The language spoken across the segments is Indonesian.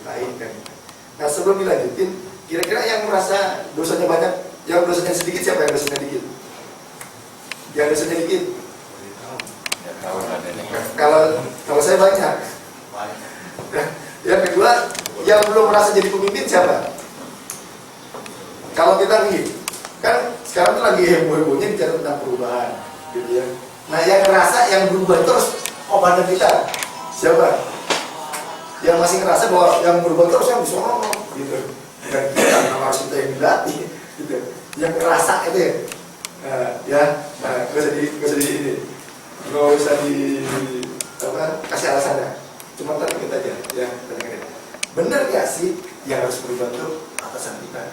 ceritain kan. Nah sebelum dilanjutin, kira-kira yang merasa dosanya banyak, yang dosanya sedikit siapa yang dosanya dikit? Yang dosanya dikit? Kalau saya banyak. Yang kedua, yang belum merasa jadi pemimpin siapa? Kalau kita nih, kan sekarang tuh lagi heboh-hebohnya bicara tentang perubahan, gitu ya. Nah yang ngerasa yang berubah itu harus komandan kita siapa? Yang masih ngerasa bahwa yang berubah itu harus yang disono, gitu. Dan kita harus kita yang dilatih, gitu. Yang ngerasa itu ya, gak usah di kasih alasannya. Cuma tadi kita aja, ya. Bener gak sih yang harus berubah itu atasan kita?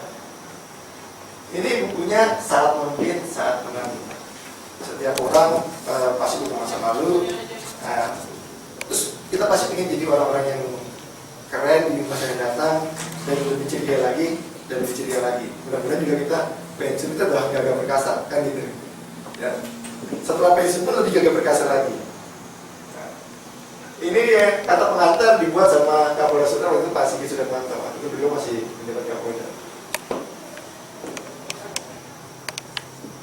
Ini bukunya Saat Memimpin, Saat Menang. Setiap orang pasti punya masa lalu. Terus kita pasti ingin jadi orang-orang yang keren di masa yang datang dan lebih ceria lagi dan lebih ceria lagi. Mudah-mudahan juga kita pensiun kita udah gagah perkasa kan gitu. Ya. Setelah pensiun pun lebih gagah perkasa lagi. Ini ya, kata pengantar dibuat sama Kapolda Sunda waktu itu Pak Sigi sudah mantap. Waktu itu beliau masih menjabat Kapolda.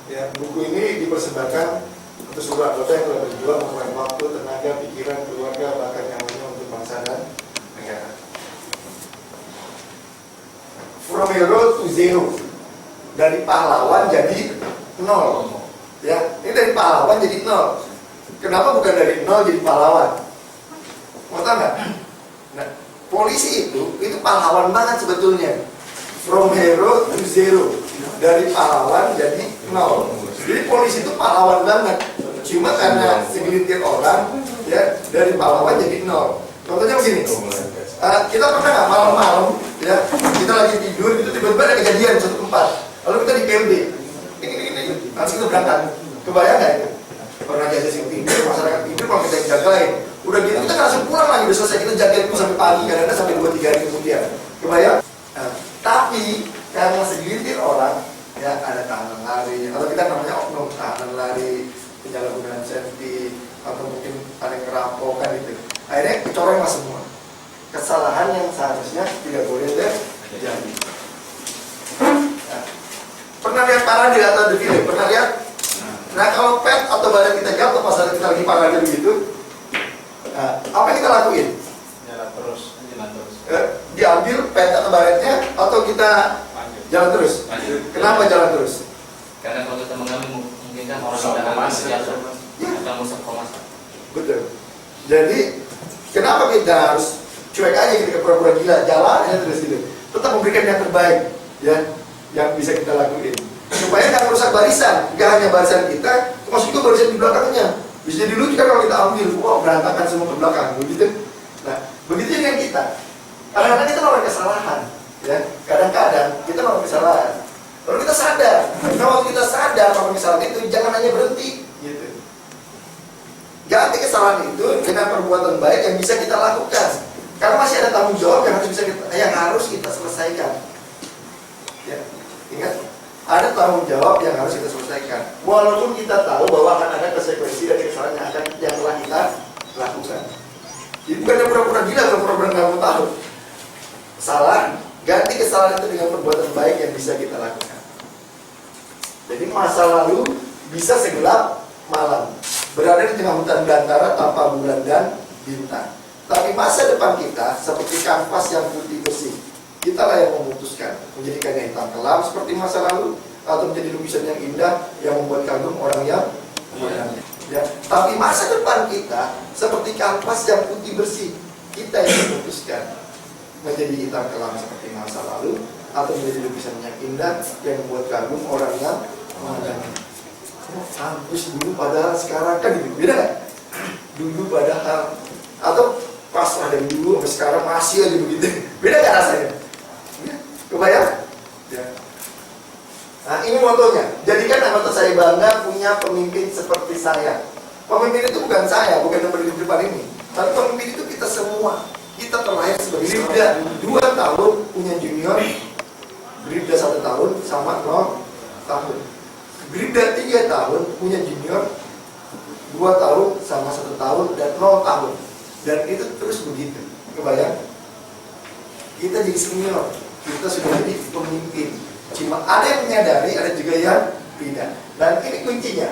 Ya, buku ini dipersembahkan untuk seluruh anggota yang telah berjuang mengurangi waktu, tenaga, pikiran, keluarga, bahkan nyawanya untuk bangsa dan negara. From hero to zero, dari pahlawan jadi nol. Ya, ini dari pahlawan jadi nol. Kenapa bukan dari nol jadi pahlawan? Mau tahu nggak? Nah, polisi itu pahlawan banget sebetulnya. From hero to zero, dari pahlawan jadi nol. Jadi polisi itu pahlawan banget. Cuma karena segelintir orang, ya dari pahlawan jadi nol. Contohnya begini, kita pernah nggak malam-malam, ya kita lagi tidur, itu tiba-tiba ada kejadian suatu tempat, lalu kita di PLD, ini, langsung kita berangkat. Kebayang nggak itu? Pernah jadi sing tidur, masyarakat tidur, kalau kita jagain, udah gitu kita langsung pulang lagi, udah selesai kita jagain itu sampai pagi, kadang-kadang sampai 2-3 hari kemudian. Kebayang? Tapi karena segelintir orang, ya ada tahanan lari, atau kita namanya oknum tahanan lari, penyalahgunaan safety, atau mungkin ada yang kerampokan gitu. Akhirnya kecoreng lah semua. Kesalahan yang seharusnya tidak boleh terjadi. Nah, pernah lihat parade atau defile? Pernah lihat? Nah kalau pet atau badan kita jatuh pas kita lagi parade begitu, apa yang kita lakuin? Jalan terus. Diambil pet atau baretnya atau kita jalan terus? Kenapa jalan terus? Karena kalau kita mengambil mungkin kan orang sudah masih akan merusak komasi. Betul. Jadi kenapa kita harus cuek aja ketika pura-pura gila, jalan aja terus gitu. Tetap memberikan yang terbaik, ya, yang bisa kita lakuin. Supaya nggak merusak barisan, nggak hanya barisan kita, termasuk juga barisan di belakangnya. Bisa jadi lucu kan kalau kita ambil, wah berantakan semua ke belakang, begitu. Nah, begitu dengan kita. Kadang-kadang kita melakukan kesalahan, ya. Kadang-kadang kita melakukan kesalahan. Lalu kita sadar. Nah, waktu kita sadar melakukan kesalahan itu, jangan hanya berhenti, gitu. Ganti kesalahan itu dengan perbuatan baik yang bisa kita lakukan. Karena masih ada tanggung jawab yang harus kita selesaikan. Ya, ingat, ada tanggung jawab yang harus kita selesaikan. Walaupun kita tahu bahwa akan ada konsekuensi dari kesalahan yang telah kita lakukan. Jadi bukan pura-pura gila atau pura-pura nggak mau tahu. Salah, ganti kesalahan itu dengan perbuatan baik yang bisa kita lakukan. Jadi masa lalu bisa segelap malam, berada di tengah hutan belantara tanpa bulan dan bintang. Tapi masa depan kita seperti kanvas yang putih bersih. Kitalah yang memutuskan, menjadikannya hitam kelam seperti masa lalu, atau menjadi lukisan yang indah yang membuat kagum orang yang mengenalnya. Ya. Tapi masa depan kita seperti kanvas yang putih bersih. Kita yang memutuskan menjadi hitam kelam seperti masa lalu, atau menjadi lukisan yang indah yang membuat kagum orang yang mengenalnya. Kampus dulu padahal sekarang kan gitu, beda nggak? Dulu padahal, atau pasrah dari dulu sampai sekarang masih aja begitu, beda nggak rasanya? Kebayang? Ya. Nah ini motonya, jadikan anggota saya bangga punya pemimpin seperti saya. Pemimpin itu bukan saya, bukan yang berdiri di depan ini, tapi pemimpin itu kita semua. Kita terlahir sebagai Bribda 2 tahun punya junior, Bribda 1 tahun sama 0 tahun. Bribda 3 tahun punya junior 2 tahun sama 1 tahun dan 0 tahun. Dan itu terus begitu. Kebayang? kita jadi senior, kita sudah jadi pemimpin. Cuma ada yang menyadari, ada juga yang tidak. Dan ini kuncinya.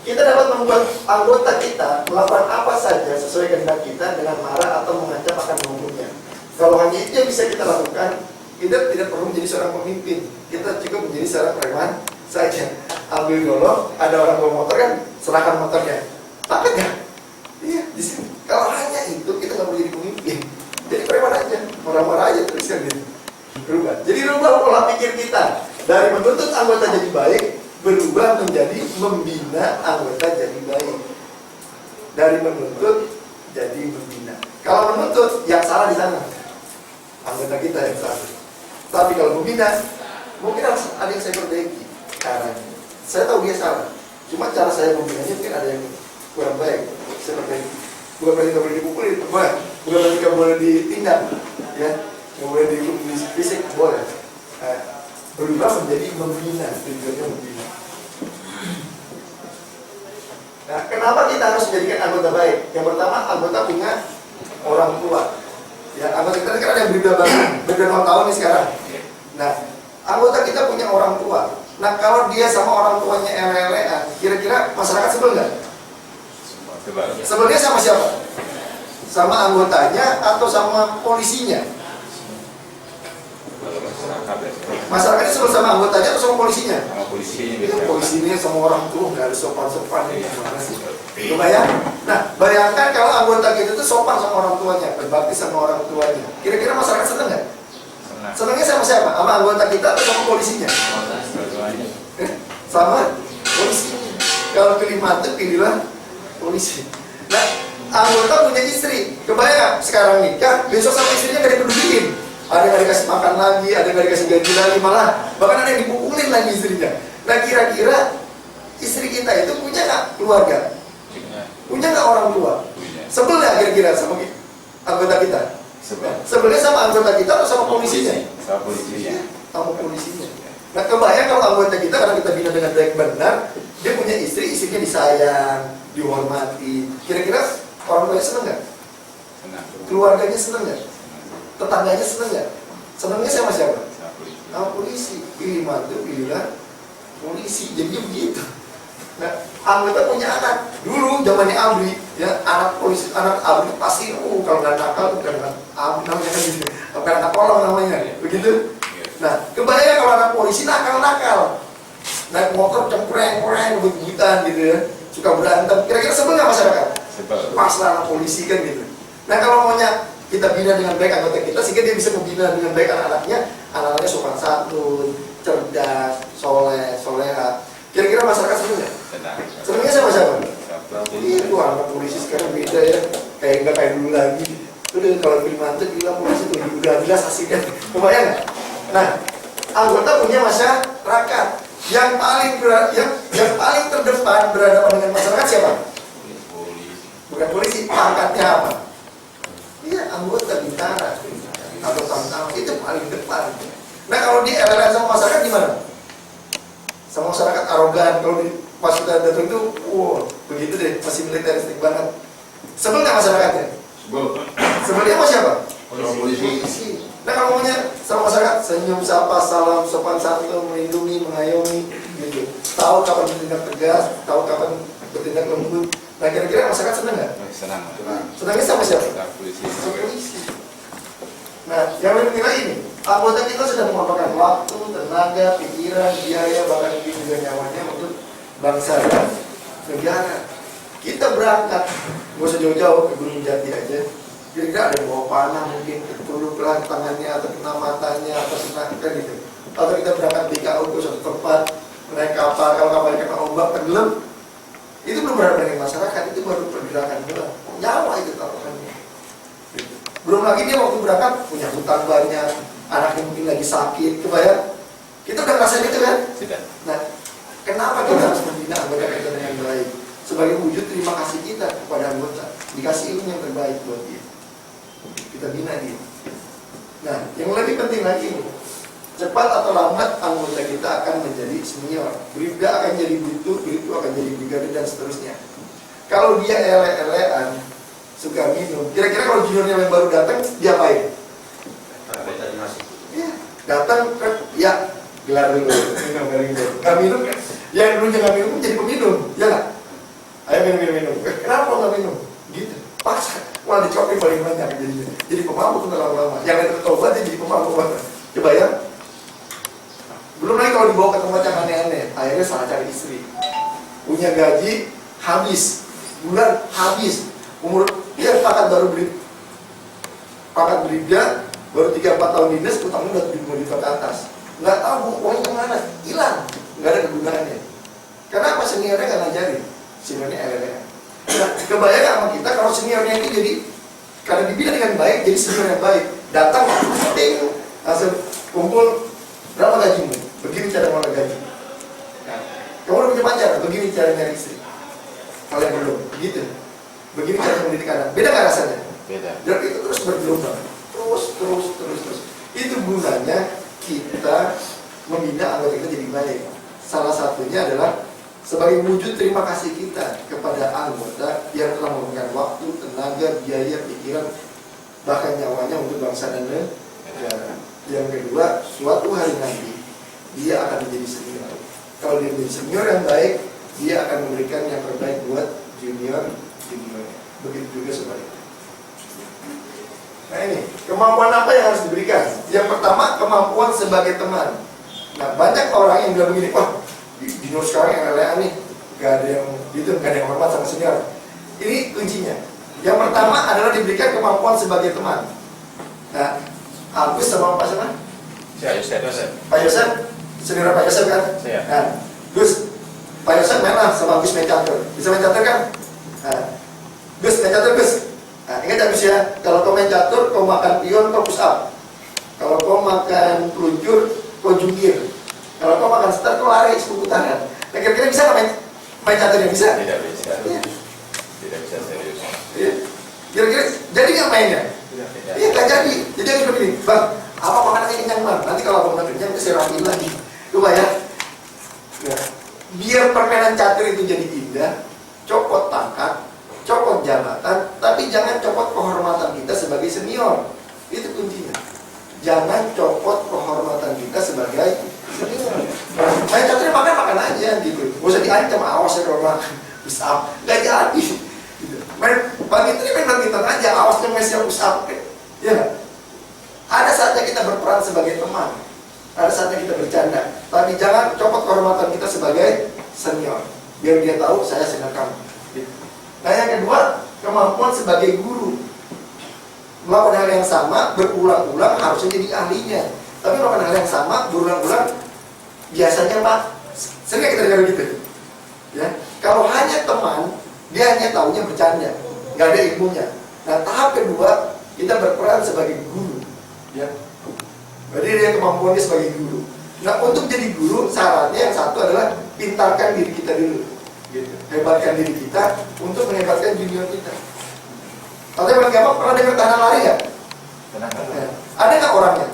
Kita dapat membuat anggota kita melakukan apa saja sesuai kehendak kita dengan marah atau mengancam akan menghukumnya. Kalau hanya itu yang bisa kita lakukan, kita tidak perlu menjadi seorang pemimpin. Kita cukup menjadi seorang preman saja. Ambil golok, ada orang bawa motor kan, serahkan motornya. Takut nggak? Iya, di sini. Kalau hanya itu, kita nggak perlu jadi pemimpin. Jadi preman aja, marah-marah aja terus kan gitu. Berubah. Jadi rubah pola pikir kita dari menuntut anggota jadi baik, berubah menjadi membina anggota jadi baik. Dari menuntut jadi membina. Kalau menuntut, yang salah di sana, anggota kita yang salah. Tapi kalau membina, mungkin ada yang saya perbaiki caranya. Saya tahu dia salah, cuma cara saya membinanya mungkin ada yang kurang baik. Saya perbaiki. Bukan berarti nggak boleh dipukulin, bukan berarti nggak boleh ditindak, ya, nggak boleh dihukum fisik, boleh. Berubah menjadi membina, tujuannya membina. Nah, kenapa kita harus menjadikan anggota baik? Yang pertama, anggota punya orang tua. Ya, anggota kita kan ada yang berbeda 0 tahun nih sekarang. Nah, anggota kita punya orang tua. Nah, kalau dia sama orang tuanya ele-elean, kira-kira masyarakat sebel nggak? Sebelnya sama siapa? Sama anggotanya atau sama polisinya? Masyarakatnya sebel sama anggotanya atau sama polisinya? Sama polisinya. Itu polisinya sama orang tua, nggak ada sopan-sopan ini gimana sih? Itu bayang? Nah, bayangkan kalau anggota kita itu sopan sama orang tuanya, berbakti sama orang tuanya. Kira-kira masyarakat seneng nggak? Senengnya sama siapa? Sama anggota kita atau sama polisinya? Sama polisinya. Kalau pilih mantep, pilihlah polisi. Nah, anggota punya istri. Kebayang sekarang nikah, besok sama istrinya gak dipeduliin. Ada yang gak dikasih makan lagi, ada yang gak dikasih gaji lagi, malah bahkan ada yang dipukulin lagi istrinya. Nah, kira-kira istri kita itu punya gak keluarga? Punya gak orang tua? Sebel gak kira-kira sama anggota kita? Sebelnya sama anggota kita atau sama polisinya? Sama polisinya. Sama polisinya. Nah, kebayang kalau anggota kita, karena kita bina dengan baik benar, dia punya istri, istrinya disayang, dihormati. Kira-kira orang tuanya seneng nggak? Senang. Keluarganya seneng nggak? Tetangganya seneng nggak? Senengnya sama siapa? Sama polisi. Pilih mantu, pilihlah polisi. Jadi begitu. Nah, anggota punya anak. Dulu zamannya Abri, ya, anak polisi, anak Abri pasti, kalau nggak nakal, bukan anak Abri namanya kan gitu. Bukan anak kolong namanya, begitu. Nah, kebayang kalau anak polisi nakal-nakal, naik motor cempreng-cempreng, begitan gitu ya, suka berantem. Kira-kira sebel nggak masyarakat? Sebel. Pas lah anak polisi kan gitu. Nah, kalau maunya kita bina dengan baik anggota kita, sehingga dia bisa membina dengan baik anak-anaknya, anak-anaknya sopan santun, cerdas, soleh, soleha. Kira-kira masyarakat seneng nggak? Senang. Senengnya sama siapa? Iya. Itu anak polisi sekarang beda ya, kayak nggak kayak dulu lagi. Udah kalau pilih mantu bilang polisi tuh udah jelas hasilnya. Kebayang nggak? Nah, anggota punya masyarakat yang paling yang paling terdepan berhadapan dengan masyarakat siapa? Bukan polisi, pangkatnya apa? Iya, anggota bintara atau tamtama itu paling depan. Nah, kalau dia LLN sama masyarakat gimana? Sama masyarakat arogan. Kalau pas kita datang itu, begitu deh, masih militeristik banget. Sebel nggak masyarakatnya? Sebelnya sama siapa? Polisi. Nah, kalau maunya sama masyarakat, senyum, sapa, salam, sopan santun, melindungi, mengayomi, gitu. Tahu kapan bertindak tegas, tahu kapan bertindak lembut. Nah, kira-kira masyarakat senang nggak? Senang. Senangnya sama siapa? Polisi. Sama polisi. Nah, yang lebih penting lagi nih, anggota kita sudah mengorbankan waktu, tenaga, pikiran, biaya, bahkan juga nyawanya untuk bangsa dan negara. Kita berangkat, nggak usah jauh-jauh ke Gunung Jati aja. Kira-kira ada yang bawa panah mungkin, ketuluk lah tangannya, atau kena matanya, atau kena kan gitu. Atau kita berangkat di KU ke suatu tempat, naik kapal, kalau kapal kena ombak, tenggelam. Itu belum berhadapan dengan masyarakat, itu baru pergerakan doang. Nyawa itu taruhannya. Belum lagi dia waktu berangkat punya hutang banyak, anaknya mungkin lagi sakit, kebayang? Kita udah ngerasain itu kan? Sudah. Nah, kenapa kita harus membina anggota kita dengan baik? Sebagai wujud terima kasih kita kepada anggota, dikasih ilmu yang terbaik buat dia. Kita bina dia. Nah, yang lebih penting lagi nih, cepat atau lambat anggota kita akan menjadi senior. Bribda akan jadi Bribtu akan jadi brigadir dan seterusnya. Kalau dia ele-elean, suka minum, kira-kira kalau juniornya yang baru datang, dia apain? Datang ke, ya gelar dulu, minum, nggak minum kan? Yang dulunya nggak minum jadi peminum, ya nggak? Ayo minum. Kenapa nggak minum? Gitu. Paksa, malah dicokin paling banyak jadinya. Jadi pemabuk tuh lama-lama. Yang ada tertobat dia jadi pemabuk. Coba ya. Belum lagi kalau dibawa ke tempat yang aneh-aneh, akhirnya salah cari istri. Punya gaji habis, bulan habis. Umur dia pakat berida, baru 3-4 tahun dinas, utangnya udah 7 juta ke atas. Nggak tahu uangnya kemana, hilang, nggak ada kegunaannya. Kenapa seniornya nggak ngajarin? Seniornya LLM. Nah, kebayang sama kita kalau seniornya itu jadi karena dibina dengan baik, jadi senior yang baik. Datang, ting, langsung kumpul, berapa gajimu? Begini cara mengolah gaji. Nah, kamu udah punya pacar, begini cara nyari istri. Kalian belum, begitu. Begini cara mendidik anak. Beda nggak rasanya? Beda. Dan itu terus bergelombang, terus. Itu gunanya kita membina anggota kita jadi baik. Salah satunya adalah sebagai wujud terima kasih kita kepada anggota yang telah memberikan waktu, tenaga, biaya, pikiran, bahkan nyawanya untuk bangsa dan negara. Yang kedua, suatu hari nanti dia akan menjadi senior. Kalau dia menjadi senior yang baik, dia akan memberikan yang terbaik buat junior. Begitu juga sebaliknya. Nah ini, kemampuan apa yang harus diberikan? Yang pertama, kemampuan sebagai teman. Nah, banyak orang yang bilang begini, wah, junior sekarang yang lelehan nih, gak ada yang hormat sama senior. Ini kuncinya. Yang pertama adalah diberikan kemampuan sebagai teman. Nah, Agus sama Pak siapa? Pak Yosef, senior Pak Yosef kan? Saya. Nah, Gus, Pak Yosef main lah sama Agus main catur. Bisa main catur kan? Nah, Gus, main catur Gus. Nah, ingat ya Gus ya, kalau kau main catur, kau makan pion, kau push up. Kalau kau makan peluncur, kau jungkir. Kalau kau makan setar, kau lari 10 putaran. Nah, kira-kira bisa nggak main caturnya? Bisa? Tidak bisa. Iya. Tidak bisa serius. Iya. Kira-kira jadi nggak mainnya? Tidak. Iya, nggak jadi. Jadi harus begini, Bang, apa makanannya kenyang Bang? Nanti kalau abang kenyang, saya rapiin lagi. Coba ya. Nah, biar permainan catur itu jadi indah, copot tangkat, copot jabatan, tapi jangan copot kehormatan kita sebagai senior. Itu kuncinya. Jangan copot kehormatan kita sebagai senior. Main caturnya makan aja gitu. Gak usah diancam, awas ya kalau makan. Push up, gak jadi. Gitu. Main badminton aja, awasnya mesnya push up. Ya gak? Ada saatnya kita berperan sebagai teman. Ada saatnya kita bercanda. Tapi jangan copot kehormatan kita sebagai senior. Biar dia tahu saya senior kamu. Gitu. Nah yang kedua, kemampuan sebagai guru. Melakukan hal yang sama berulang-ulang harusnya jadi ahlinya. Tapi melakukan hal yang sama berulang-ulang biasanya Pak, sering kita dengar gitu. Ya, kalau hanya teman, dia hanya tahunya bercanda, nggak ada ilmunya. Nah tahap kedua, kita berperan sebagai guru. Ya, jadi dia kemampuannya sebagai guru. Nah untuk jadi guru, syaratnya yang satu adalah pintarkan diri kita dulu. Gitu. Hebatkan diri kita untuk menghebatkan junior kita. Katanya Bang Gamal pernah dengar tahanan lari nggak? Pernah. Ya. Ada nggak orangnya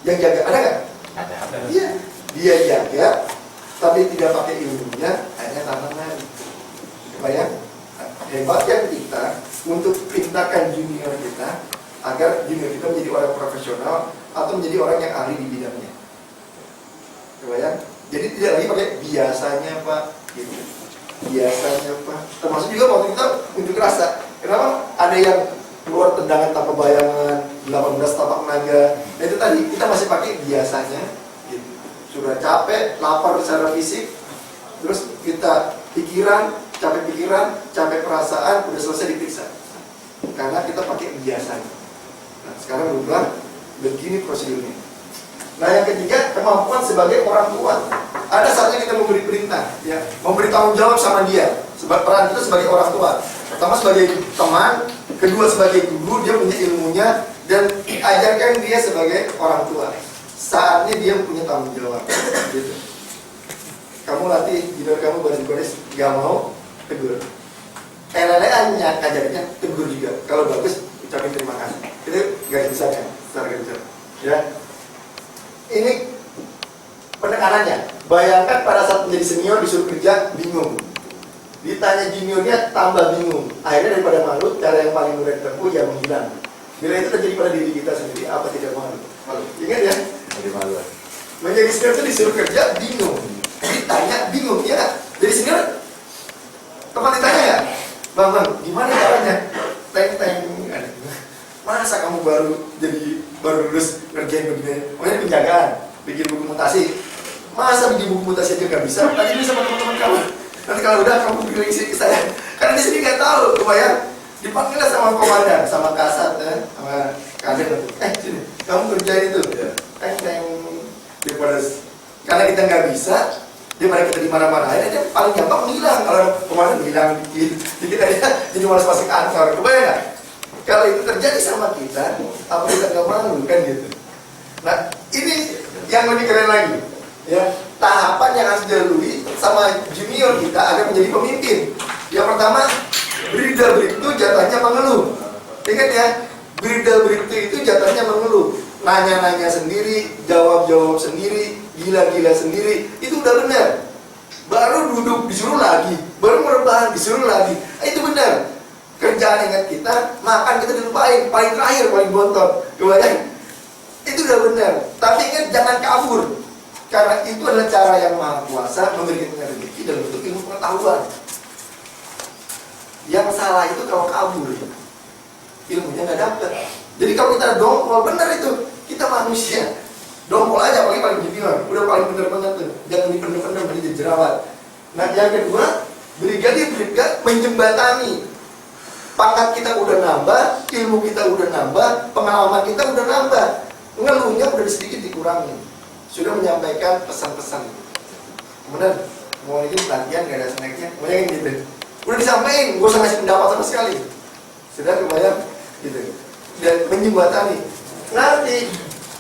yang jaga? Ada nggak? Ada. Iya. Dia jaga, tapi tidak pakai ilmunya, hanya tahanan lari. Kebayang? Hebatkan kita untuk pintarkan junior kita agar junior kita menjadi orang profesional atau menjadi orang yang ahli di bidangnya. Kebayang? Jadi tidak lagi pakai biasanya Pak, gitu. Biasanya Pak. Termasuk juga waktu kita unjuk rasa. Kenapa? Ada yang keluar tendangan tanpa bayangan, 18 tapak naga. Nah itu tadi kita masih pakai biasanya. Gitu. Sudah capek, lapar secara fisik, terus kita capek pikiran, capek perasaan, udah selesai diperiksa. Karena kita pakai biasanya. Nah sekarang berubah, begini prosedurnya. Nah yang ketiga, kemampuan sebagai orang tua. Ada saatnya kita memberi perintah, ya, memberi tanggung jawab sama dia. Sebab peran kita sebagai orang tua. Pertama sebagai teman, kedua sebagai guru, dia punya ilmunya, dan ajarkan dia sebagai orang tua. Saatnya dia punya tanggung jawab. Gitu. Kamu latih junior kamu baris-baris, gak mau, tegur. Leleannya, ajarnya tegur juga. Kalau bagus, ucapin terima kasih. Itu garis besarnya, secara garis besar. Ya. Ini penekanannya. Bayangkan pada saat menjadi senior disuruh kerja, bingung. Ditanya juniornya tambah bingung. Akhirnya daripada malu, cara yang paling mudah ditempuh ya menghilang. Bila itu terjadi pada diri kita sendiri, apa tidak malu? Malu. Ingat ya, jadi senior itu disuruh kerja bingung, ditanya bingung, ya nggak? Jadi senior teman ditanya nggak, bang, gimana caranya? Teng, masa kamu baru lulus ngerjain begini? Makanya penjagaan, bikin buku mutasi. Masa bikin buku mutasi aja nggak bisa? Tanya dulu sama teman-teman kamu. Nanti kalau udah kamu bilang isi ke saya. Karena di sini nggak tahu, kebayang? Dipanggil sama komandan, sama kasat, sama kader. Sini, kamu kerjain itu. Teng, daripada karena kita nggak bisa, daripada kita di mana-mana, dia paling gampang hilang. Kalau komandan hilang dikit aja, jadi malas masuk kantor. Kebayang nggak? Kalau itu terjadi sama kita, apa kita nggak malu kan gitu? Nah, ini yang lebih keren lagi, ya tahapan yang harus dilalui sama junior kita agar menjadi pemimpin. Yang pertama, breeder itu jatahnya mengeluh. Ingat ya, breeder itu jatahnya mengeluh. Nanya-nanya sendiri, jawab-jawab sendiri, gila-gila sendiri, itu udah benar. Baru duduk disuruh lagi, baru merebahan disuruh lagi, itu benar. Kerjaan ingat kita, makan kita dilupain, paling terakhir, paling bontot. Kebayang? Itu udah benar. Tapi ingat jangan kabur, karena itu adalah cara yang Maha Kuasa memberikan rezeki dalam bentuk ilmu pengetahuan. Yang salah itu kalau kabur, ilmunya nggak dapet. Jadi kalau kita dongkol, benar itu, kita manusia. Dongkol aja, paling junior, udah paling bener banget tuh. Jangan dipendem-pendem, jadi jerawat. Nah yang kedua, brigadir menjembatani. Pangkat kita udah nambah, ilmu kita udah nambah, pengalaman kita udah nambah. Ngeluhnya udah sedikit dikurangi. Sudah menyampaikan pesan-pesan. Kemudian, mau ini latihan gak ada snacknya, maunya gitu. Udah disampaikan, gak usah ngasih pendapat sama sekali. Sudah kebayang gitu. Dan menjembatani. Nanti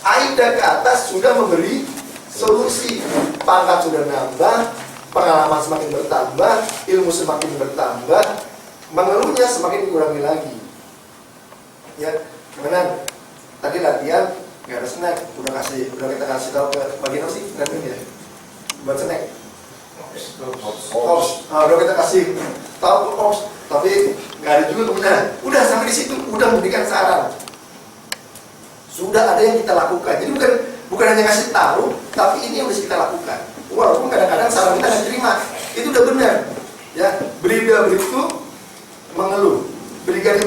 Aida ke atas sudah memberi solusi. Pangkat sudah nambah, pengalaman semakin bertambah, ilmu semakin bertambah, mengeluhnya semakin dikurangi lagi. Ya, kemudian tadi latihan nggak ada snack, udah kita kasih tahu ke bagian apa sih nanti ya, buat snack. Ops, udah kita kasih tahu ke ops, tapi nggak ada juga kemudian. Udah sampai di situ, udah memberikan saran. Sudah ada yang kita lakukan. Jadi bukan hanya kasih tahu, tapi ini yang harus kita lakukan. Walaupun kadang-kadang saran kita nggak terima, itu udah benar. Ya, brigadir itu mengeluh, brigadir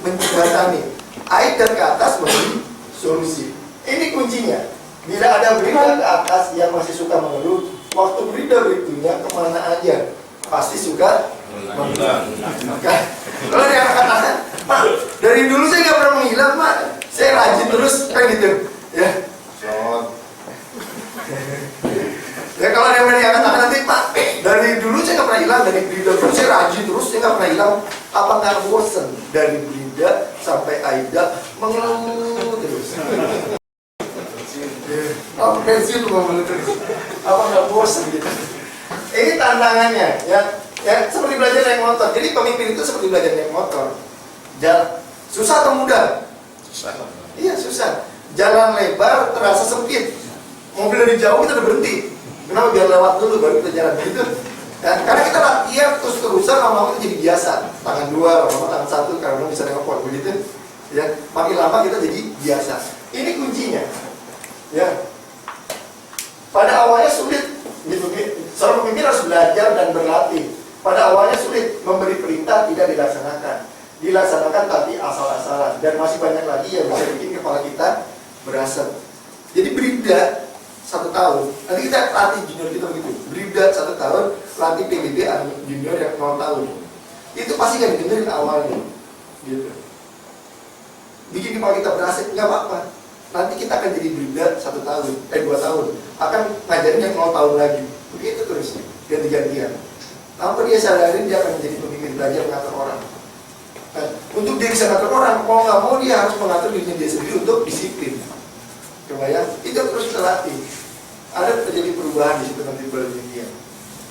menjembatani, Aida ke atas memberi solusi. Ini kuncinya. Bila ada brigadir ke atas yang masih suka mengeluh, waktu brigadirnya kemana aja pasti suka menghilang. Kalau dia katakan, Pak, dari dulu saya nggak pernah menghilang, Pak. Saya rajin terus kan gitu, ya. Ya kalau dia katakan nanti, Pak, dari dulu saya nggak pernah hilang, dari Brida terus saya rajin terus, saya nggak pernah hilang. Apa nggak bosen dari Brida sampai Aida mengeluh terus? Apa pensiun mengeluh terus? Apa nggak bosen gitu? Ini tantangannya, ya seperti belajar naik motor. Jadi pemimpin itu seperti belajar naik motor. Susah atau mudah? Susah. Iya susah. Jalan lebar terasa sempit. Mobil dari jauh kita udah berhenti. Kenapa? Biar lewat dulu baru kita jalan gitu. Dan karena kita latihan terus-terusan, lama-lama itu jadi biasa. Tangan dua, lama-lama tangan satu, karena bisa nelpon begitu. Ya, makin lama kita jadi biasa. Ini kuncinya. Ya. Pada awalnya sulit. Seorang pemimpin harus belajar dan berlatih. Pada awalnya sulit, memberi perintah tidak dilaksanakan. Dilaksanakan tapi asal-asalan. Dan masih banyak lagi yang bisa bikin kepala kita berasap. Jadi Brida 1 tahun, nanti kita latih junior kita begitu. Brida 1 tahun, latih PBB junior yang 0 tahun. Itu pasti gak didengerin awalnya. Gitu. Bikin kepala kita berasap, nggak apa-apa. Nanti kita akan jadi Brida 1 tahun, 2 tahun. Akan ngajarin yang 0 tahun lagi. Begitu terus, ganti-gantian. Tanpa dia sadarin, dia akan menjadi pemimpin, belajar mengatur orang. Nah, untuk dia bisa mengatur orang, mau nggak mau dia harus mengatur dirinya dia sendiri untuk disiplin. Kebayang? Itu terus kita latih. Ada terjadi perubahan di situ nanti berlebihan.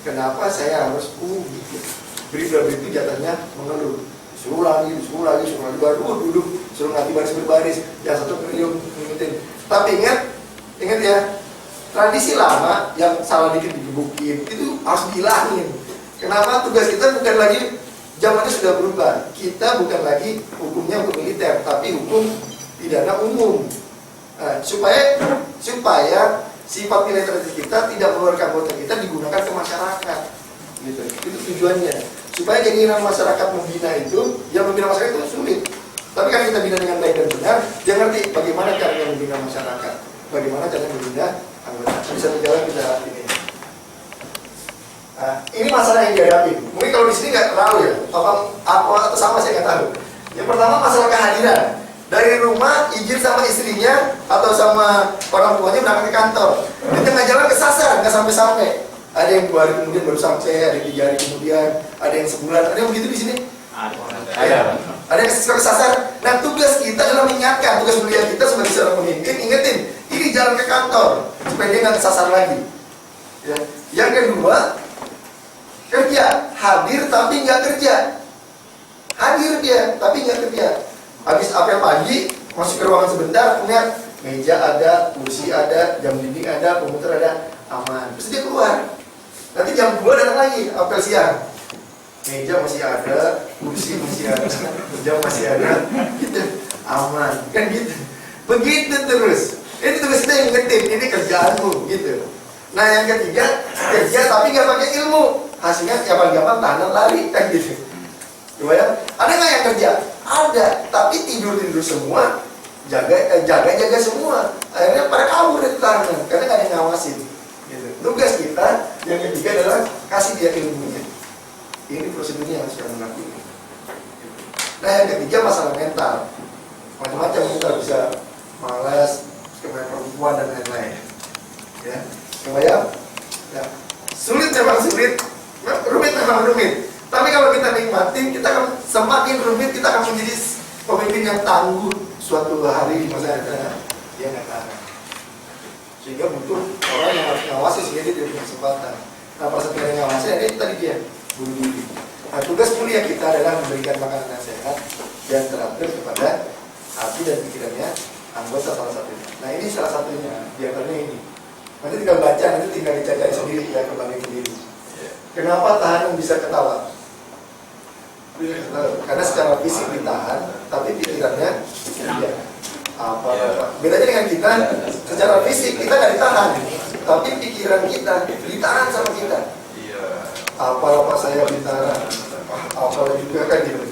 Kenapa saya harus gitu? Brida itu jatahnya mengeluh. Suruh lagi, baru duduk, suruh nanti baris berbaris, yang satu ngikutin. Tapi ingat ya, tradisi lama yang salah dikit digebukin itu harus dihilangin. Kenapa? Tugas kita bukan lagi, zamannya sudah berubah. Kita bukan lagi hukumnya hukum militer, tapi hukum pidana umum. Supaya sifat nilai tertentu kita tidak mengeluarkan anggota kita digunakan ke masyarakat. Gitu. Itu tujuannya. Supaya keinginan masyarakat membina itu, yang membina masyarakat itu sulit. Tapi kan kita bina dengan baik dan benar, dia ngerti bagaimana caranya membina masyarakat, bagaimana caranya membina anggota. Bisa berjalan kita ini. Nah, ini masalah yang dihadapi. Mungkin kalau di sini nggak terlalu ya, apa atau sama saya nggak tahu. Yang pertama masalah kehadiran. Dari rumah izin sama istrinya atau sama orang tuanya berangkat ke kantor. Di tengah jalan kesasar, nggak sampai-sampai. Ada yang 2 hari kemudian baru sampai, ada yang 3 hari kemudian, ada yang sebulan, ada yang begitu di sini. Ada yang kesasar. Nah, tugas kita adalah mengingatkan, tugas mulia kita sebagai seorang pemimpin, ingetin, ini jalan ke kantor supaya dia nggak kesasar lagi. Ya. Yang kedua, kerja, hadir tapi nggak kerja. Hadir dia tapi nggak kerja. Habis apel pagi, masuk ke ruangan sebentar, kemudian meja ada, kursi ada, jam dinding ada, komputer ada, aman. Terus dia keluar. Nanti jam 2 datang lagi, apel siang. Meja masih ada, kursi masih ada, jam masih ada, gitu, aman. Kan gitu. Begitu terus. Ini tugas kita yang ngetim, ini kerjaanmu, gitu. Nah yang ketiga, kerja tapi nggak pakai ilmu. Hasilnya gampang-gampang tahanan lari, kan gitu. Coba ya, ada nggak yang kerja? Ada, tapi tidur semua, jaga semua. Akhirnya pada kabur dari tahanan, karena nggak ada yang ngawasin. Gitu. Tugas kita yang ketiga adalah kasih dia ilmunya. Ini prosedurnya yang harus kamu lakukan. Nah yang ketiga masalah mental, macam-macam kita bisa malas, kemudian perempuan dan lain-lain. Ya, kebayang? Ya. Sulit memang sulit, rumit memang rumit. Tapi kalau kita nikmatin, kita akan semakin rumit, kita akan menjadi pemimpin yang tangguh suatu hari di masa depan. Dia nggak tahan. Sehingga butuh orang yang harus ngawasi sehingga dia tidak punya kesempatan. Nah, pas setelah ngawasi, ini tadi dia bunuh diri. Nah, tugas mulia kita adalah memberikan makanan yang sehat dan teratur kepada hati dan pikirannya anggota salah satunya. Nah, ini salah satunya, diantaranya ini. Nanti tinggal baca, nanti tinggal dicari sendiri, ya kembali sendiri. Kenapa tahanan bisa ketawa? Karena secara fisik ditahan, tapi pikirannya tidak. Bedanya dengan kita, secara fisik kita nggak ditahan, tapi pikiran kita ditahan sama kita. Apa saya ditahan, apa juga kan gitu.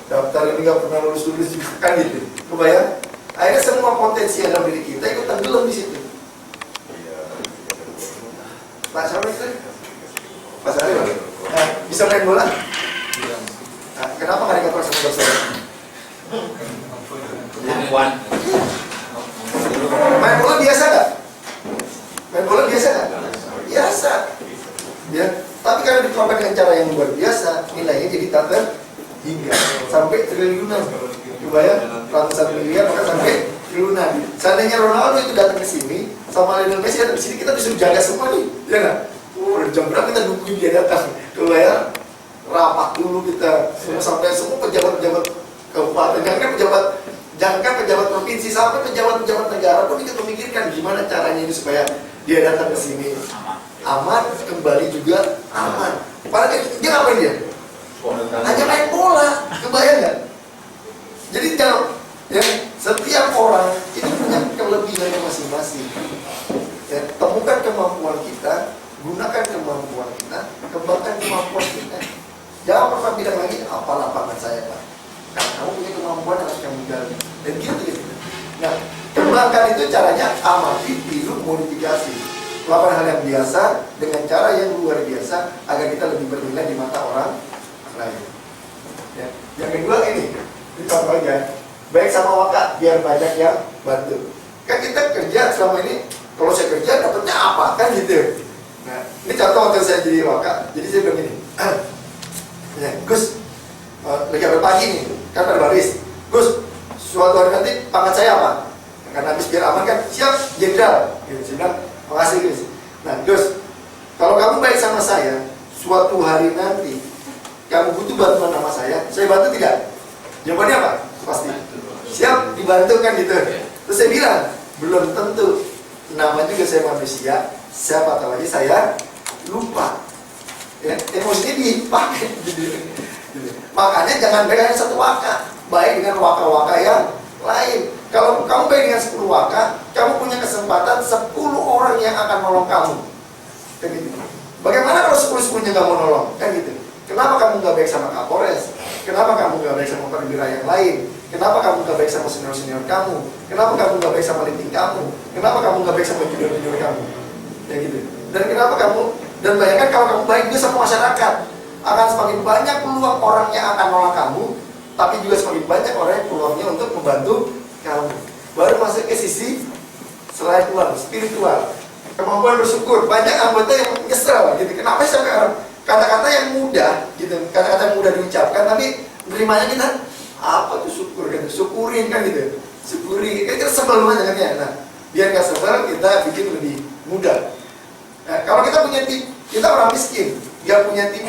Daftar ini nggak pernah lulus juga kan gitu. Kebayang? Akhirnya semua potensi yang dalam diri kita ikut tenggelam di situ. Pak siapa itu? Pak Sarif, bisa main bola? Nah, kenapa nggak dikatakan sama dosen? Perempuan. Main bola biasa nggak? Main bola biasa nggak? Biasa. Ya, tapi karena dikelompok dengan cara yang luar biasa, nilainya jadi tak terhingga sampai triliunan. Coba ya, ratusan miliar maka sampai triliunan. Seandainya Ronaldo itu datang ke sini, sama Lionel Messi datang ke sini, kita disuruh jaga semua nih, ya nggak? Jam berapa kita nungguin dia datang? Coba ya, rapat dulu kita sampai semua pejabat-pejabat kabupaten, jangan pejabat provinsi, sampai pejabat-pejabat negara pun kita memikirkan gimana caranya ini supaya dia datang ke sini aman, kembali juga aman. Padahal dia ngapain dia? Hanya main bola, kebayang nggak? Jadi kalau ya, setiap orang itu punya kelebihannya masing-masing. Ya, temukan kemampuan kita, gunakan kemampuan kita, kembangkan kemampuan kita. Jangan pernah bilang lagi, apa lapangan saya Pak? Karena kamu punya kemampuan harus kamu gali. Dan gitu. Nah, kembangkan itu caranya amati, tiru, modifikasi. Melakukan hal yang biasa dengan cara yang luar biasa agar kita lebih bernilai di mata orang lain. Ya. Yang kedua ini contoh aja, baik sama wakak biar banyak yang bantu. Kan kita kerja selama ini, kalau saya kerja dapatnya apa kan gitu. Nah, ini contoh waktu saya jadi wakak. Jadi saya bilang gini, ya, Gus, lagi apel pagi nih, kan pada baris. Gus, suatu hari nanti pangkat saya apa? Karena habis biar aman kan, siap jenderal. Gitu, saya bilang, makasih Gus. Nah Gus, kalau kamu baik sama saya, suatu hari nanti kamu butuh bantuan sama saya bantu tidak? Jawabannya apa? Pasti siap dibantu kan gitu. Terus saya bilang, belum tentu. Nama juga saya manusia, siapa tahu lagi saya lupa. Ya, emosinya dipakai. Makanya jangan baik dengan satu waka, baik dengan waka-waka yang lain. Kalau kamu baik dengan 10 waka, kamu punya kesempatan 10 orang yang akan nolong kamu. Kan gitu. Bagaimana kalau 10-10-nya gak mau nolong? Kan gitu. Kenapa kamu gak baik sama Kapolres? Kenapa kamu gak baik sama perwira yang lain? Kenapa kamu gak baik sama senior-senior kamu? Kenapa kamu gak baik sama leading kamu? Kenapa kamu gak baik sama junior-junior kamu? Ya gitu. Dan kenapa kamu, dan bayangkan kalau kamu baik juga sama masyarakat, akan semakin banyak peluang orang yang akan nolak kamu, tapi juga semakin banyak orang yang peluangnya untuk membantu kamu. Baru masuk ke sisi selain uang, spiritual, kemampuan bersyukur. Banyak anggota yang nyesel gitu. Kenapa sih sampai orang kata-kata yang mudah gitu, kata-kata yang mudah diucapkan, tapi nerimanya kita apa tuh syukur kan, syukurin kan gitu, syukuri. Kita sebel aja kan ya. Nah, biar gak sebel kita bikin lebih mudah. Nah, kalau kita punya TV, kita orang miskin, dia punya TV.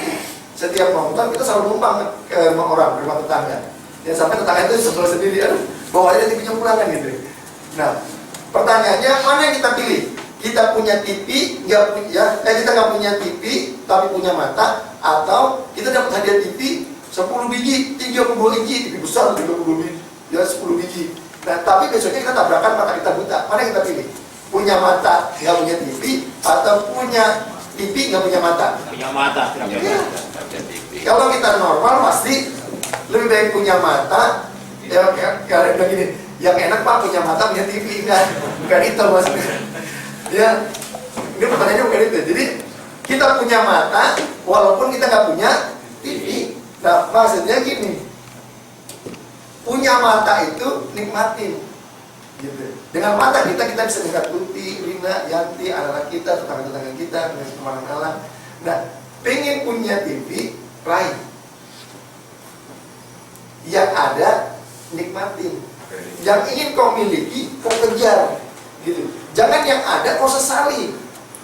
Setiap nonton kita selalu numpang ke rumah orang, ke rumah tetangga. Ya sampai tetangga itu sebel sendiri, aduh, bawa aja TV-nya pulang kan gitu. Nah, pertanyaannya mana yang kita pilih? Kita punya TV, kita nggak punya TV, tapi punya mata, atau kita dapat hadiah TV 10 biji, 32 inci, TV besar 30 biji, ya 10 biji. Nah, tapi besoknya kita tabrakan, mata kita buta. Mana yang kita pilih? Punya mata, nggak punya TV, atau punya TV, nggak punya mata? Punya mata, tidak punya Ya. mata. Kalau kita normal pasti lebih baik punya mata. Ya kayak begini, yang enak Pak punya mata punya TV kan, bukan itu maksudnya. Ya, ini pertanyaannya bukan itu. Jadi kita punya mata walaupun kita nggak punya TV. Nah maksudnya gini, punya mata itu nikmatin, gitu. Dengan mata kita bisa lihat Tuti, Rina, Yanti, anak-anak kita, tetangga-tetangga kita, pemandangan alam. Nah, pengen punya TV, raih. Yang ada nikmatin. Yang ingin kau miliki, kau kejar, gitu. Jangan yang ada kau sesali.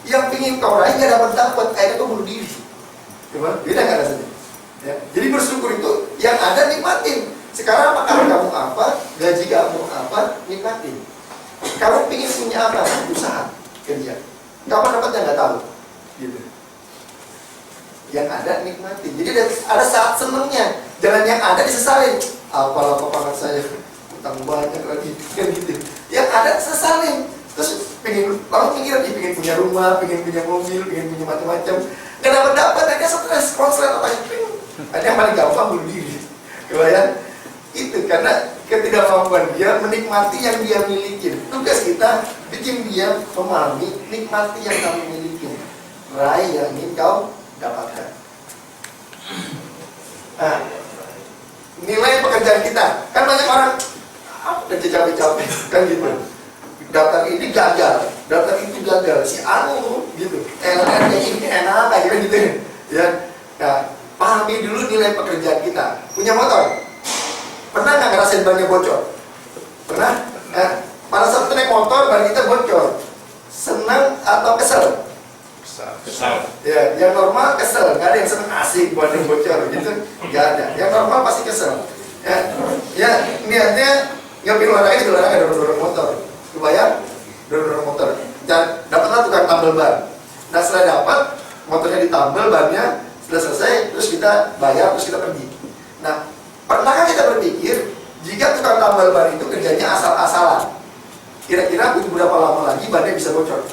Yang ingin kau raih nggak dapat, akhirnya kau bunuh diri. Gimana? Beda nggak rasanya? Ya. Jadi bersyukur itu yang ada nikmatin. Sekarang makan kamu apa, gaji kamu apa, nikmatin. Kalau ingin punya apa, usaha, kerja. Kapan dapatnya nggak tahu, gitu. Yang ada nikmatin. Jadi ada saat senengnya. Jangan yang ada disesalin. Apalah papangan saya, utang banyak lagi, kan gitu. Yang ada sesalin. Terus pengen, lalu pikiran dia pengen punya rumah, pengen punya mobil, pengen punya macam-macam. Gak dapat, akhirnya stres, konslet otaknya. Ada yang paling gampang bunuh diri. Kebayang? Itu karena ketidakmampuan dia menikmati yang dia miliki. Tugas kita bikin dia memahami nikmati yang kamu miliki. Raih yang ingin kau dapatkan. Nah, nilai pekerjaan kita. Kan banyak orang kerja capek-capek kan gitu. Daftar ini gagal, daftar itu gagal, si anu gitu. Ini enak aja kan gitu. Ya. Nah, pahami dulu nilai pekerjaan kita. Punya motor, pernah nggak ngerasain bannya bocor? Pernah? Pada saat naik motor ban kita bocor, senang atau kesel? Kesal. Ya, yang normal kesel, nggak ada yang senang asik bannya bocor gitu, nggak ada. Yang normal pasti kesel. Ya niatnya ngambil olahraga di olahraga dorong motor, kebayang? Dorong motor. Dan dapatlah tukang tambal ban. Nah setelah dapat motornya ditambal bannya, sudah selesai, terus kita bayar, terus kita pergi. Nah, pernahkah kita berpikir jika tukang tambal ban itu kerjanya asal-asalan, kira-kira butuh berapa lama lagi bannya bisa bocor?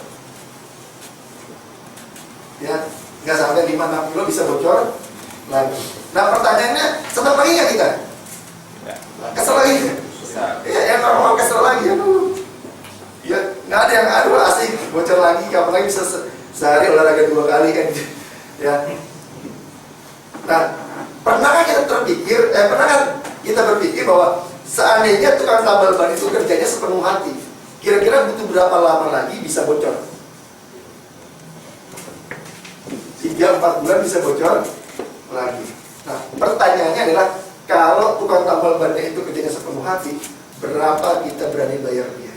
Ya, nggak sampai 5-6 kilo bisa bocor lagi. Nah pertanyaannya, senang lagi nggak kita? Kesel lagi? Iya, yang normal kesel lagi. Aduh. Ya, nggak ada yang aduh asik bocor lagi, kapan lagi bisa sehari olahraga 2 kali kan? Ya. Nah, pernahkah kita berpikir bahwa seandainya tukang tambal ban itu kerjanya sepenuh hati, kira-kira butuh berapa lama lagi bisa bocor? 3-4 bulan bisa bocor lagi. Nah, pertanyaannya adalah kalau tukang tambal bannya itu kerjanya sepenuh hati, berapa kita berani bayar dia?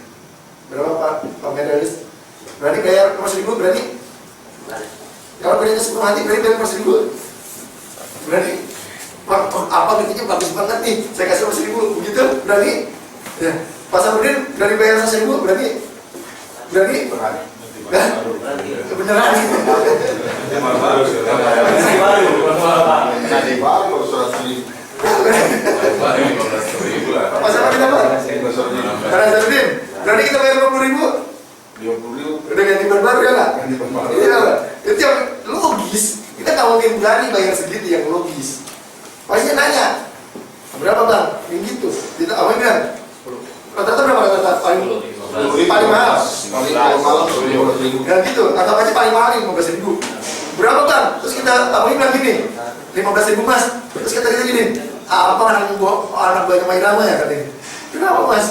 Berapa Pak Medalis? Berani bayar 5.000? Berani? Kalau kerjanya sepenuh hati, berani bayar 5.000? Berani? Apa gajinya bagus banget nih, saya kasih 5.000, begitu? Berani? Ya. Pak Samudin berani bayar 1.000? Berani? Berani? Beneran? Apa sama kita Pak? Karena Samudin, berani kita bayar 50.000? 20.000. Udah ganti ban baru ya nggak? Iya, itu yang logis. Kita nggak mungkin berani bayar segitu yang logis. Pasti nanya, berapa bang? Yang gitu. Kita awalnya kan? Rata-rata berapa rata-rata? Paling mahal. Ya gitu. Kata aja paling mahal 15.000. Berapa bang? Terus kita awalnya bilang gini, 15.000 mas. Terus kata kita gini, apa anak banyak main drama ya katanya? Kenapa mas?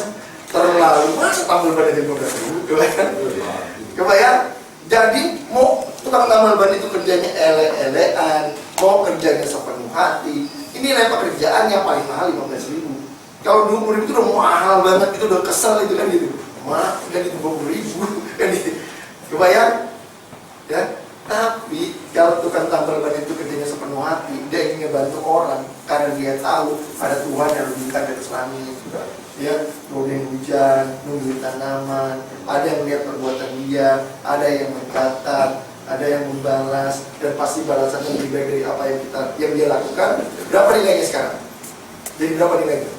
Terlalu mas tambal ban aja 15.000. Kebayang? Jadi mau tukang tambal ban itu kerjanya ele-elean, mau kerjanya sepenuh hati. Ini nilai pekerjaan yang paling mahal 15.000. Kalau 20.000 itu udah mahal banget, itu udah kesel itu kan gitu. Mah, kan itu 20.000 kan gitu. Kebayang? Ya. Tapi kalau tukang tambal ban itu kerjanya sepenuh hati, dia ingin ngebantu orang karena dia tahu ada Tuhan yang lebih di atas langit. Ya, nungguin hujan, nungguin tanaman, ada yang melihat perbuatan dia, ada yang mencatat, ada yang membalas, dan pasti balasannya lebih baik dari apa yang dia lakukan. Berapa nilainya sekarang? Jadi berapa nilainya?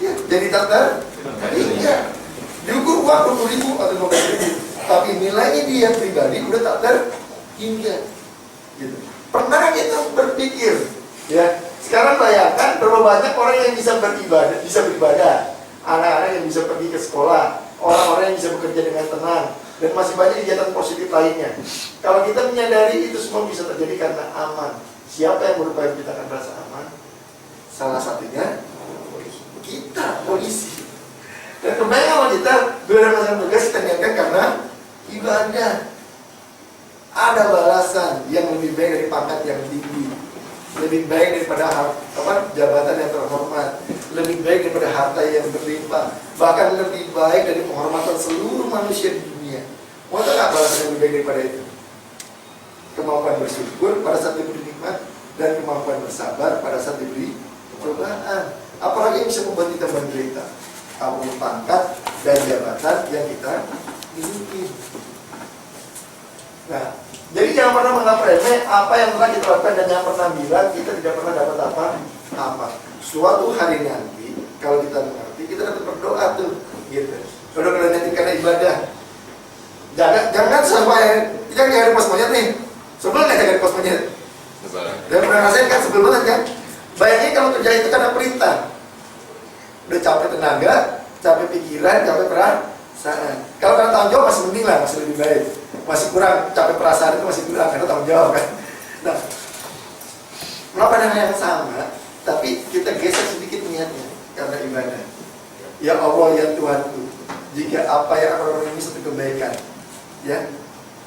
Ya, jadi tak iya. Diukur uang 20.000 atau 15.000, tapi nilainya dia pribadi udah tak terhingga. Gitu. Pernah kita berpikir, ya? Sekarang bayangkan berapa banyak orang yang bisa beribadah, anak-anak yang bisa pergi ke sekolah, orang-orang yang bisa bekerja dengan tenang, dan masih banyak kegiatan positif lainnya. Kalau kita menyadari itu semua bisa terjadi karena aman. Siapa yang berupaya menciptakan rasa aman? Salah satunya kita, polisi. Dan kebanyakan sama kita belajar masalah tugas kita niatkan karena ibadah. Ada balasan yang lebih baik dari pangkat yang tinggi, lebih baik daripada jabatan yang terhormat, lebih baik daripada harta yang berlimpah, bahkan lebih baik dari penghormatan seluruh manusia di dunia. Mau tahu nggak balasan yang lebih baik daripada itu? Kemampuan bersyukur pada saat diberi nikmat dan kemampuan bersabar pada saat diberi cobaan. Apalagi yang bisa membuat kita menderita? Apapun pangkat dan jabatan yang kita miliki. Nah, jadi jangan pernah menganggap remeh apa yang telah kita lakukan dan jangan pernah bilang kita tidak pernah dapat apa. Suatu hari nanti, kalau kita mengerti, kita dapat berdoa tuh, gitu. Udah kalian nanti karena ibadah. Jangan sampai kita kayak pos monyet nih. Sebelum nggak jaga pos monyet. Dan pernah rasain kan sebelum banget kan? Bayangin kalau kerja itu karena perintah. Udah capek tenaga, capek pikiran, capek perasaan. Kalau karena tanggung jawab masih mending lah, masih lebih baik. Masih kurang, capek perasaan itu masih kurang karena tanggung jawab kan. Nah, melakukan hal yang sama, tapi kita geser sedikit niatnya karena ibadah. Ya Allah, ya Tuhanku, jika apa yang orang ini satu kebaikan, ya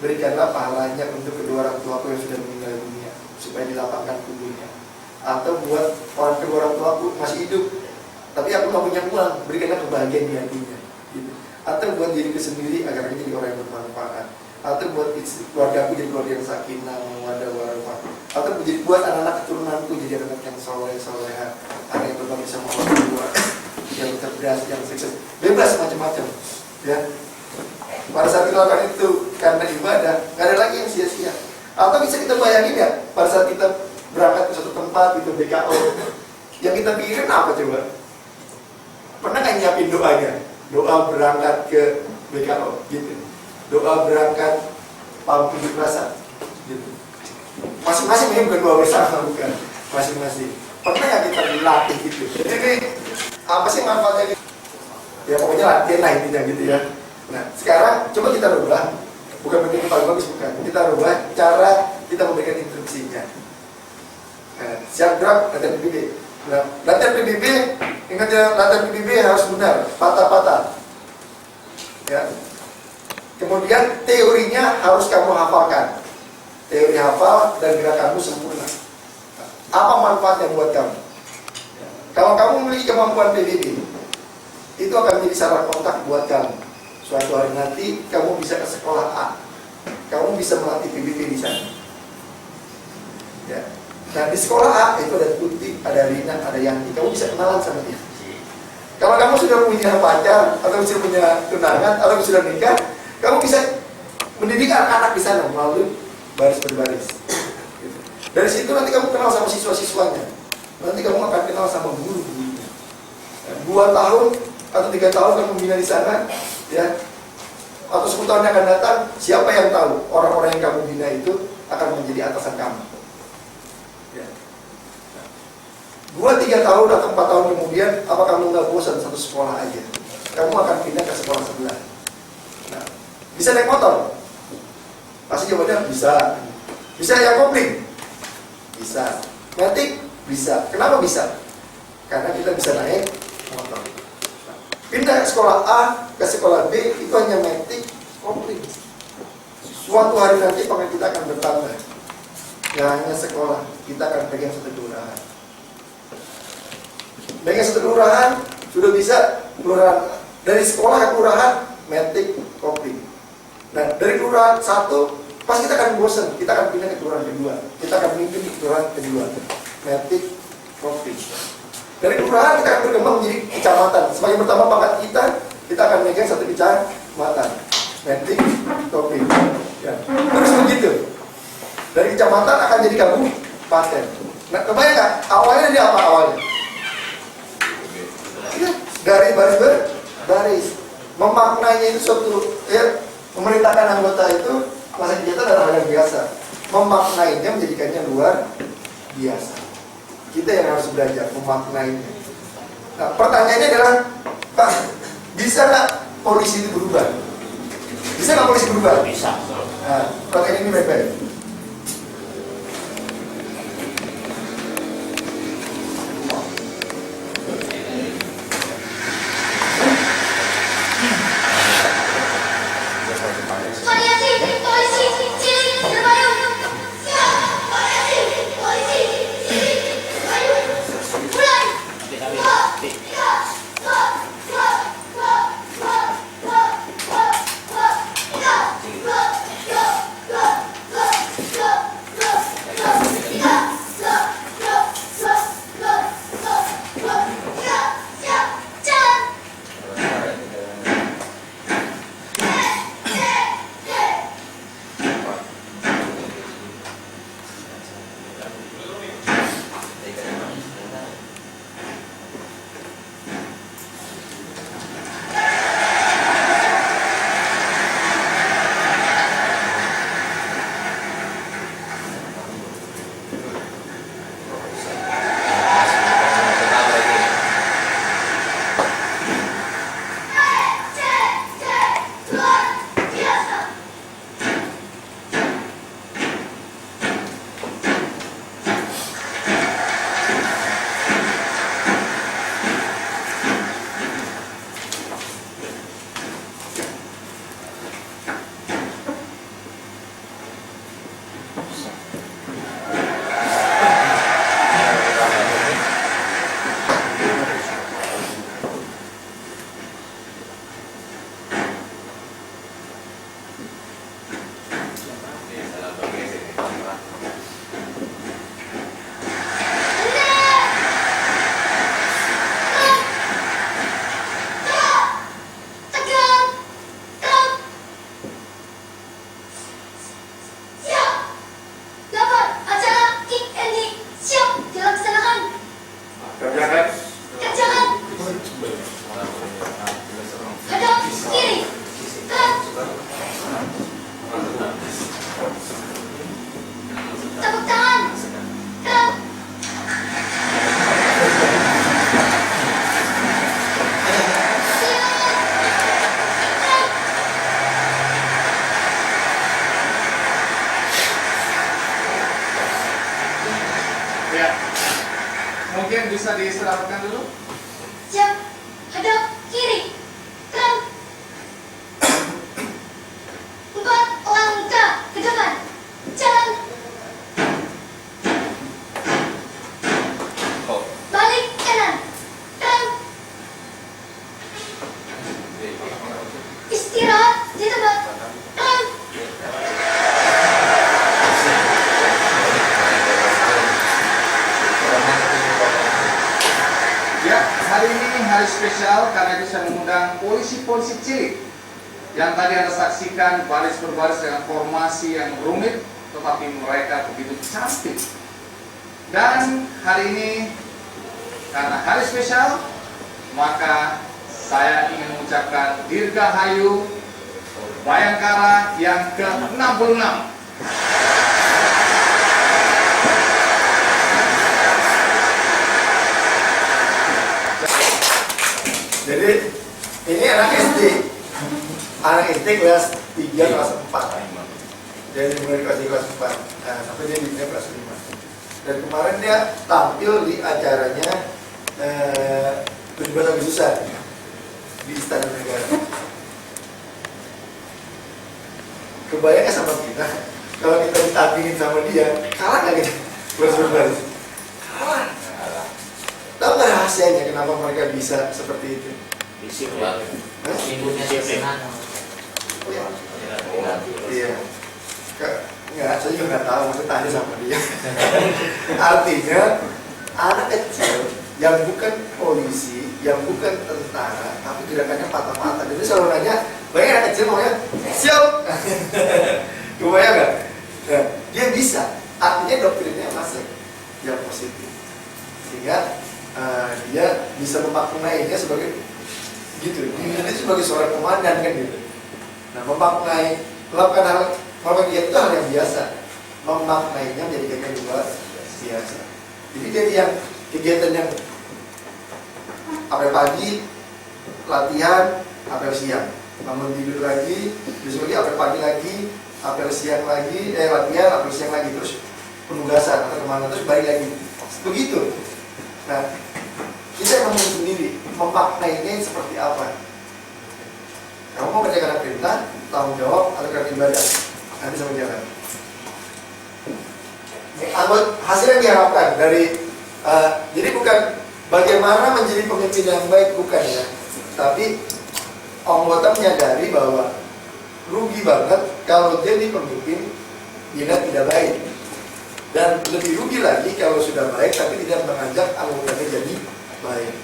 berikanlah pahalanya untuk kedua orang tuaku yang sudah meninggal dunia, supaya dilapangkan kuburnya. Atau buat orang kedua orang tuaku masih hidup, tapi aku nggak punya uang, berikanlah kebahagiaan di hatinya. Gitu. Atau buat diriku sendiri agar aku jadi orang yang bermanfaat. Atau buat keluarga aku jadi keluarga yang sakinah, mawaddah warahmah. Atau buat anak-anak keturunanku jadi anak yang soleh-soleha, anak yang berbakti sama orang tua, yang cerdas, yang sukses, bebas macam-macam. Ya. Pada saat kita lakukan itu karena ibadah, nggak ada lagi yang sia-sia. Atau bisa kita bayangin ya, pada saat kita berangkat ke suatu tempat, itu BKO, yang kita pikirin apa coba? Pernah nggak nyiapin doanya? Doa berangkat ke BKO, gitu. Doa berangkat pampu di rasa, gitu. Masing-masing ini bukan doa bersama, bukan. Masing-masing. Pernah nggak kita dilatih gitu? Jadi apa sih manfaatnya? Ya pokoknya latihan lah intinya gitu ya. Nah sekarang coba kita rubah, bukan begini paling bagus bukan. Kita rubah cara kita memberikan instruksinya. Siap gerak, latihan PBB. Nah, latihan PBB, ingat ya, latihan PBB harus benar, patah-patah. Ya. Kemudian teorinya harus kamu hafalkan. Teori hafal dan gerakanmu sempurna. Apa manfaatnya buat kamu? Kalau kamu memiliki kemampuan PBB, itu akan menjadi sarana kontak buat kamu. Suatu hari nanti kamu bisa ke sekolah A, kamu bisa melatih PBB di sana. Ya. Nah di sekolah A itu ada Tuti, ada Rina, ada Yanti, kamu bisa kenalan sama dia. Kalau kamu sudah punya pacar, atau sudah punya tunangan, atau sudah nikah, kamu bisa mendidik anak-anak di sana melalui baris berbaris. Dari situ nanti kamu kenal sama siswa-siswanya, nanti kamu akan kenal sama guru-gurunya. 2 tahun atau 3 tahun kamu membina di sana, ya atau 10 tahun yang akan datang, siapa yang tahu orang-orang yang kamu bina itu akan menjadi atasan kamu. Ya. 2-3 tahun atau 4 tahun kemudian, apa kamu nggak bosan satu sekolah aja? Kamu akan pindah ke sekolah sebelah. Nah, bisa naik motor? Pasti jawabannya bisa. Bisa yang kopling? Bisa. Matic? Bisa. Kenapa bisa? Karena kita bisa naik motor. Pindah sekolah A ke sekolah B itu hanya matic, kopling. Suatu hari nanti pemain kita akan bertambah. Nggak hanya sekolah, kita akan pegang satu kelurahan. Pegang satu kelurahan sudah bisa kelurahan dari sekolah ke kelurahan matic, kopling. Nah dari kelurahan satu pasti kita akan bosan, kita akan pindah ke kelurahan kedua, kita akan memimpin di kelurahan kedua, matic, kopling. Dari kelurahan kita akan berkembang menjadi kecamatan. Semakin bertambah pangkat kita akan megang satu kecamatan, matic, kopling. Ya. Terus begitu. Dari kecamatan akan jadi kabupaten. Nah, kebayang nggak? Awalnya dia apa awalnya? Ya, dari baris baris. Memaknainya itu suatu ya, memerintahkan anggota itu masa kegiatan adalah hal yang biasa. Memaknainya menjadikannya luar biasa. Kita yang harus belajar memaknainya. Nah, pertanyaannya adalah, Pak, bisa nggak polisi itu berubah? Bisa nggak polisi berubah? Bisa. Nah, pertanyaan ini baik-baik. Variasi polisi cilik berpayung. Siap, variasi polisi cilik berpayung. Mulai. Dua, tiga, dua, dua, dua, dua, dua, dua, dua, tiga, dua, dua, dua, dua, dua, dua, dua, tiga, dua, dua, dua, dua, dua, dua, tiga, siap, jalan. Mungkin bisa diistirahatkan dulu. Siap, hadap kiri, kanan. 4 langkah ke depan, jalan. Balik kanan, kanan. Istirahat di tempat, kanan. Ya, hari ini hari spesial karena itu saya mengundang polisi-polisi cilik yang tadi Anda saksikan baris berbaris dengan formasi yang rumit, tetapi mereka begitu cantik. Dan hari ini karena hari spesial, maka saya ingin mengucapkan Dirgahayu Bayangkara yang ke-66. Jadi ini anak SD. Anak SD kelas 3 kelas 4. Jadi mulai kelas 3 kelas 4. Nah, sampai dia di kelas 5. Dan kemarin dia tampil di acaranya 17 Agustusan di Istana Negara. Kebayangnya sama kita, kalau kita ditandingin sama dia, kalah nggak kita? Baris-baris. Kalah. Tahu nggak rahasianya kenapa mereka bisa seperti itu? Disiplin. Hah? Ibunya senang. Iya. Enggak, saya juga nggak tahu, saya tanya sama dia. Artinya, anak kecil yang bukan polisi, yang bukan tentara, tapi gerakannya patah-patah. Jadi selalu nanya, bayangin anak kecil maunya, siap! Kebayang nggak? Nah, dia bisa, artinya doktrinnya masuk yang positif. Sehingga dia bisa memaknainya sebagai gitu. Dia sebagai seorang komandan kan gitu. Nah, memaknai, melakukan hal dia itu hal yang biasa, memaknainya menjadikannya luar biasa. Jadi jadi yang kegiatan yang apel pagi latihan, apel siang, bangun tidur lagi, besok lagi apel pagi lagi, apel siang lagi, latihan, apel siang lagi, terus penugasan atau kemana terus balik lagi, begitu. Nah, kita yang memilih sendiri, memaknainya seperti apa. Kamu mau kerjakan perintah, tanggung jawab, atau kerja ibadah, nanti sama jalan. Hasil yang diharapkan dari jadi bukan bagaimana menjadi pemimpin yang baik, bukan ya, tapi anggota menyadari bahwa rugi banget kalau jadi pemimpin dia tidak baik, dan lebih rugi lagi kalau sudah baik tapi tidak mengajak anggotanya jadi baik.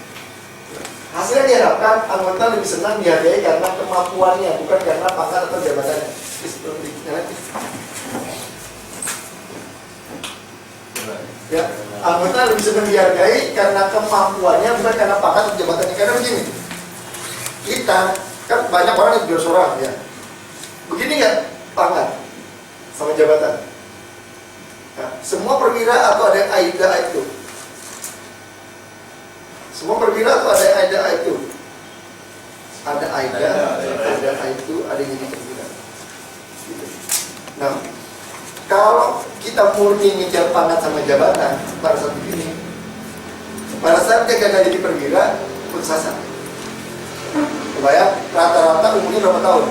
Hasilnya diharapkan anggota lebih senang dihargai karena kemampuannya, bukan karena pangkat atau jabatannya. Ya, anggota lebih senang dihargai karena kemampuannya, bukan karena pangkat atau jabatannya. Karena begini, kita kan banyak orang yang jual seorang ya. Begini nggak pangkat sama jabatan? Nah, semua perwira atau ada yang AIDA itu. Semua perwira atau ada yang AIDA itu. Ada AIDA, ada itu, ada yang jadi perwira. Gitu. Nah, kalau kita murni ngejar pangkat sama jabatan pada saat ini, pada saat dia gagal jadi perwira, putus asa. Kebayang, rata-rata umurnya berapa tahun?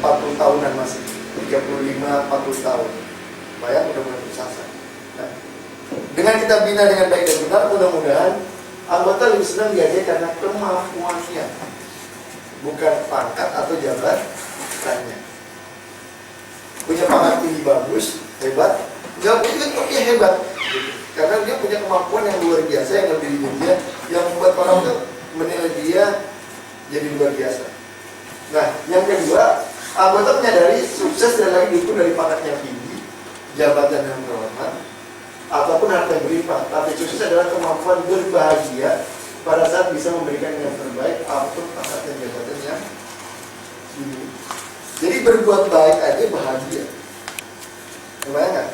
40 tahunan masih, 35-40 tahun. Kebayang, udah mulai putus asa. Nah, dengan kita bina dengan baik dan benar, mudah-mudahan anggota lebih senang dihargai karena kemampuannya, bukan pangkat atau jabatannya. Punya pangkat tinggi bagus, hebat, nggak punya tapi hebat, karena dia punya kemampuan yang luar biasa, yang lebih dari dia, yang membuat orang itu menilai dia jadi luar biasa. Nah, yang kedua, anggota menyadari sukses adalah diukur dari pangkat yang tinggi, jabatan yang terhormat, ataupun harta yang berlimpah. Tapi sukses adalah kemampuan berbahagia pada saat bisa memberikan yang terbaik, apapun pangkat dan jabatan yang tinggi. Jadi berbuat baik aja bahagia. Kebayang nggak?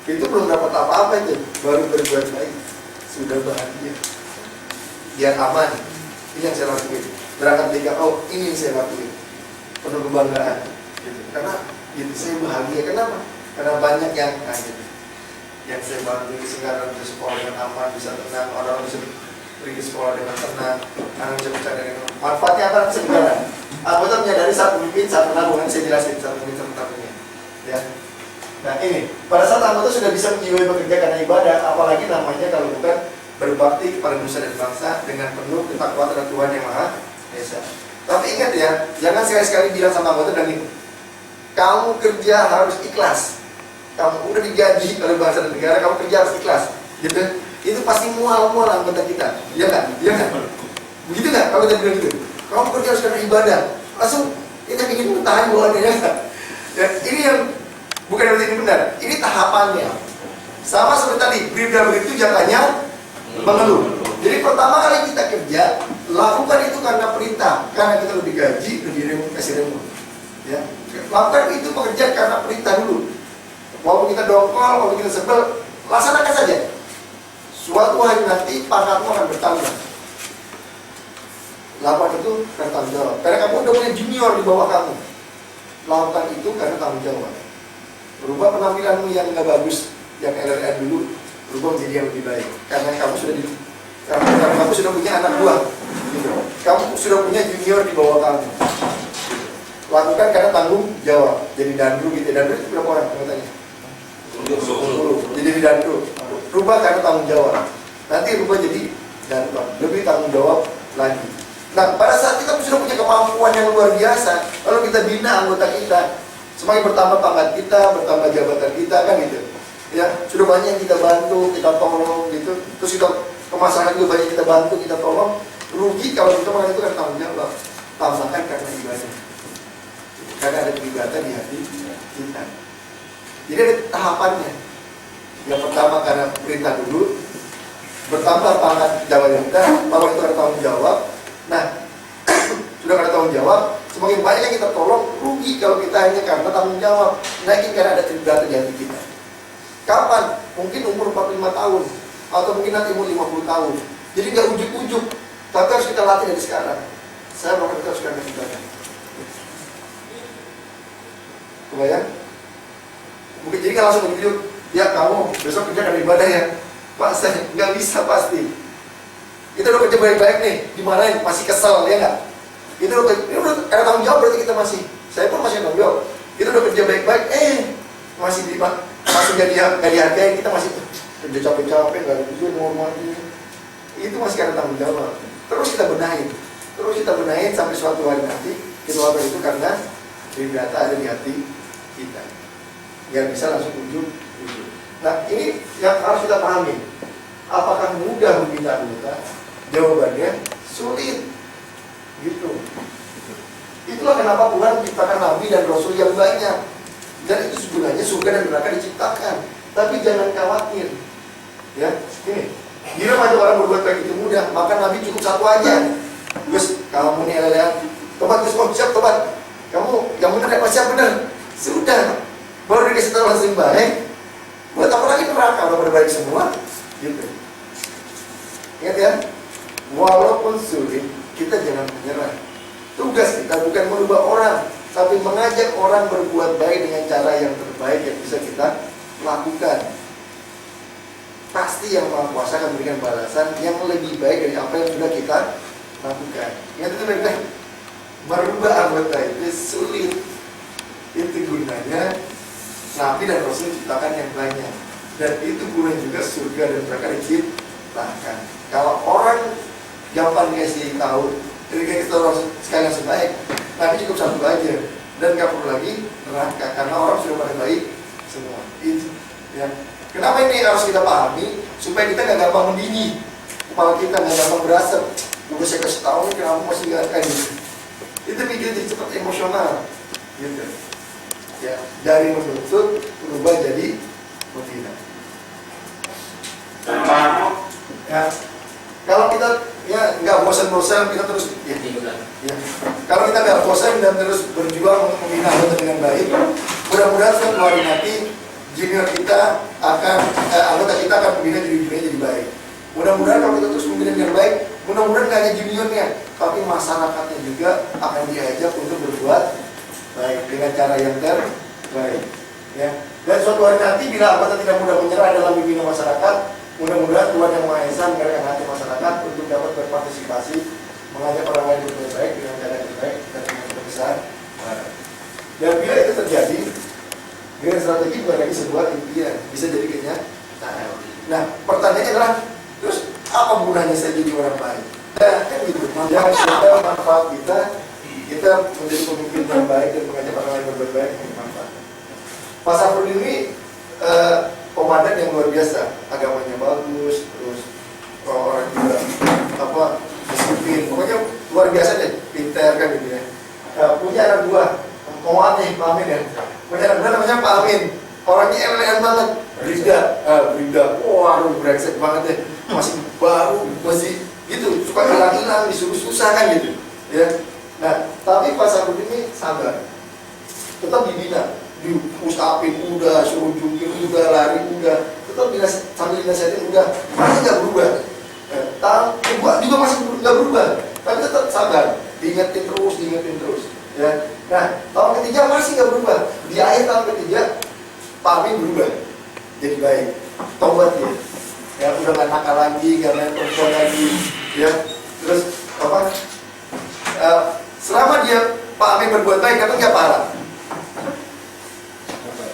Itu belum dapat apa-apa itu, baru berbuat baik sudah bahagia. Biar aman. Ini yang saya lakuin. Berangkat DKO, ini yang saya lakuin. Penuh kebanggaan. Gitu. Karena gitu, saya bahagia. Kenapa? Karena banyak yang gitu. Yang saya bantu sekarang bisa sekolah dengan aman, bisa tenang, orang bisa pergi sekolah dengan tenang, anak bisa bercanda dengan manfaatnya apa sekarang? Anggota menyadari saat pemimpin, saat penanggungan, saya jelasin saat pemimpin sama penanggungan. Ya. Nah ini, pada saat anggota sudah bisa menjiwai bekerja karena ibadah, apalagi namanya kalau bukan berbakti kepada nusa dan bangsa dengan penuh ketakwaan terhadap Tuhan yang Maha Esa. Tapi ingat ya, jangan sekali-sekali bilang sama anggota dan ini, kamu kerja harus ikhlas. Kamu udah digaji oleh bangsa dan negara, kamu kerja harus ikhlas. Gitu. Itu pasti mual-mual anggota kita. Iya nggak? Iya nggak? Begitu nggak? Kalau kita bilang gitu, kamu kerja harus karena ibadah. Langsung kita ingin mentahan bawaannya ya nggak? Ya, ini yang bukan berarti ini benar. Ini tahapannya. Sama seperti tadi, berita begitu jatahnya mengeluh. Jadi pertama kali kita kerja, lakukan itu karena perintah, karena kita lebih gaji, lebih kasih reward. Ya, lakukan itu pekerjaan karena perintah dulu. Walaupun kita dongkol, walaupun kita sebel, laksanakan saja. Suatu hari nanti pangkatmu akan bertambah. Lakukan itu karena tanggung jawab. Karena kamu udah punya junior di bawah kamu. Lakukan itu karena tanggung jawab. Berubah penampilanmu yang nggak bagus, yang LLR dulu, berubah menjadi yang lebih baik. Karena kamu sudah punya anak buah. Gitu. Kamu sudah punya junior di bawah kamu. Lakukan karena tanggung jawab. Jadi dandru gitu. Dandru itu berapa orang anggotanya? 10. Jadi dandru. Rubah karena tanggung jawab. Nanti rubah jadi dandru. Lebih tanggung jawab lagi. Nah, pada saat kita sudah punya kemampuan yang luar biasa, lalu kita bina anggota kita, semakin bertambah pangkat kita, bertambah jabatan kita, kan gitu. Ya, sudah banyak yang kita bantu, kita tolong gitu. Terus kita kemasangan juga banyak kita bantu, kita tolong. Rugi kalau kita mengatakan itu kan tanggung jawab. Tambahkan karena ibadah. Karena ada keibadatan di hati kita. Jadi ada tahapannya. Yang pertama karena perintah dulu, bertambah pangkat jabatan kita, bahwa itu ada tanggung jawab. Nah, sudah ada tanggung jawab, semakin banyak yang kita tolong, rugi kalau kita hanya karena tanggung jawab. Naikin karena ada keibadatan di hati kita. Kapan? Mungkin umur 45 tahun, atau mungkin nanti umur 50 tahun. Jadi nggak ujuk-ujuk, tapi harus kita latih dari sekarang. Saya bakal terus karena ibadah. Kebayang? Mungkin jadi nggak langsung begitu, ya kamu besok kerja karena ibadah ya. Pak, saya nggak bisa pasti. Kita udah kerja baik-baik nih, dimarahin, masih kesel, ya nggak? Itu udah karena tanggung jawab berarti kita masih. Saya pun masih tanggung jawab. Kita udah kerja baik-baik, masih nggak dihargai, kita masih kerja capek-capek, nggak ada tujuan, ngomong ini. Itu masih karena tanggung jawab. Terus kita benahin sampai suatu hari nanti kita lakukan itu karena data ada di hati kita. Nggak bisa langsung ujung. Nah, ini yang harus kita pahami. Apakah mudah membina anggota? Jawabannya sulit. Gitu. Itulah kenapa Tuhan menciptakan nabi dan rasul yang banyak. Dan itu sebenarnya surga dan neraka diciptakan. Tapi jangan khawatir. Ya, ini. Bila banyak orang berbuat baik itu mudah, maka nabi cukup satu aja. Gus, kamu nih LLR, tobat Gus, siap tobat. Kamu yang benar apa siap benar? Sudah. Baru dikasih tahu langsung baik. Buat apa lagi neraka? Udah berbaik semua. Gitu. Ingat ya, walaupun sulit, kita jangan menyerah. Tugas kita bukan merubah orang, tapi mengajak orang berbuat baik dengan cara yang terbaik yang bisa kita lakukan. Pasti yang Maha Kuasa akan memberikan balasan yang lebih baik dari apa yang sudah kita lakukan. Ingat itu baik-baik. Merubah anggota itu sulit. Itu gunanya Nabi dan Rasul ciptakan yang banyak. Dan itu gunanya juga surga dan neraka diciptakan. Kalau orang gampang dikasih tahu, ketika kita orang sekalian sebaik, Nabi cukup satu aja. Dan gak perlu lagi neraka, karena orang sudah pada baik semua. Itu ya. Kenapa ini harus kita pahami? Supaya kita gak gampang mendidih. Kepala kita gak gampang berasap. Udah saya kasih tahu nih, kenapa masih gak kayak gitu. Itu bikin jadi cepat emosional. Gitu. Ya, dari menuntut berubah jadi menghina. Ya, kalau kita ya nggak bosan-bosan, kita terus ya. Kalau kita nggak bosan dan terus berjuang untuk membina anggota dengan baik, mudah-mudahan suatu hari nanti junior kita akan anggota kita akan membina jadi baik. Mudah-mudahan kalau kita terus membina dengan baik, mudah-mudahan nggak hanya juniornya, tapi masyarakatnya juga akan diajak untuk berbuat baik dengan cara yang terbaik. Ya. Dan suatu hari nanti bila anggota tidak mudah menyerah dalam membina masyarakat, mudah-mudahan Tuhan Yang Maha Esa menggerakkan hati masyarakat untuk dapat berpartisipasi mengajak orang lain berbuat baik dengan cara yang terbaik dan dengan terbesar. Dan bila itu terjadi, dengan strategi bukan lagi sebuah impian, bisa jadi kenyataan. Nah, pertanyaannya adalah, terus apa gunanya saya jadi orang baik? Nah, kan gitu. Jangan kita manfaat kita menjadi pemimpin yang baik dan mengajak orang lain berbuat baik dengan manfaat. Pak Safrul ini komandan yang luar biasa, agamanya bagus, terus orang juga disiplin, pokoknya luar biasa deh, pintar kan gitu ya. Punya anak buah, Pak Amin ya. Punya anak buah namanya Pak Amin, orangnya elegan banget, Brida, waduh brengsek banget deh, masih baru, masih gitu, suka hilang-hilang, disuruh susah kan gitu, ya. Nah, tapi Pak Sahrudin ini sabar, tetap dibina, diusapin udah, suruh jungkir udah, lari udah, tetap sambil dinasihatin udah, masih nggak berubah. Juga masih nggak berubah, tapi tetap sabar, diingetin terus, ya. Nah, tahun ketiga masih nggak berubah. Di akhir tahun ketiga, Pak Amin berubah, jadi baik, tobat dia. Ya udah nggak nakal lagi, nggak main perempuan lagi, ya. Terus apa? Selama dia Pak Amin berbuat baik, dapat nggak pahala?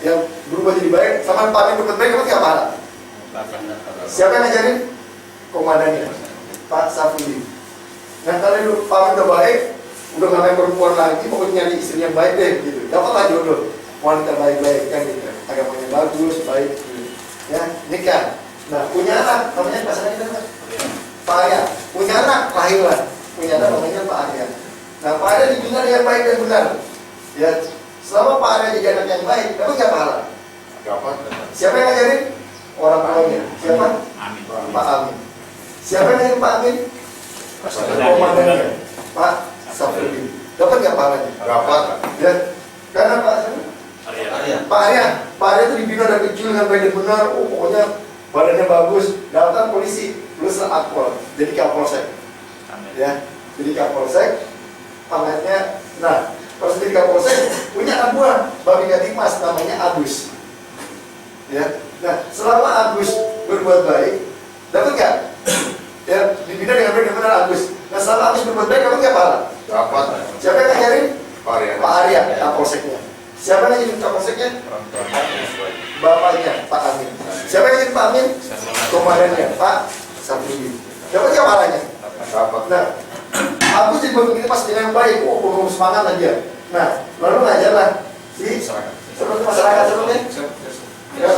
Yang berubah jadi baik, sama Pak Amin berbuat baik, dapat nggak pahala? Siapa yang ngajarin? Komandannya, Pak Safudi. Nah kalau Pak Amin udah baik, udah nggak main perempuan lagi, pokoknya nyari istri yang baik deh, gitu. Dapatlah jodoh, wanita baik-baik kan gitu. Agamanya bagus, baik, gitu. Ya nikah. Nah punya anak, namanya pasangannya apa? Pak Arya. Punya anak, lahirlah. Punya anak namanya Pak Arya. Nah Pak Arya dibina dengan baik dan benar. Ya, selama Pak Arya jadi anak yang baik, dapat nggak pahala? Dapat. Siapa yang ngajarin? Orang tuanya. Siapa? Amin. Pak Amin. Siapa yang ngajarin Pak Amin? Komandannya, Pak Safrudin. Dapat nggak pahalanya? Dapat. Ya, karena Pak Arya itu dibina dari kecil dengan baik dan benar. Oh pokoknya badannya bagus, daftar polisi, plus akpol, jadi kapolsek. Ya, jadi kapolsek, pangkatnya. Nah, pas jadi kapolsek punya anak buah, Babi Katimas, namanya Agus. Ya, nah selama Agus berbuat baik, dapat nggak? Ya, dibina dengan baik dan benar Agus. Nah selama Agus berbuat baik, dapat nggak pahala? Dapat. Siapa yang ngajarin? Pak Arya, kapolseknya. Siapa yang jadi kapolseknya? Bapaknya, Pak Amin. Siapa yang jadi Pak Amin? Komandannya, Pak Safrudin. Dapat nggak pahalanya? Dapat. Nah, aku jadi begini pas dengan yang baik, penuh semangat aja. Nah, lalu ngajarlah seperti masyarakat sebelumnya. Ya,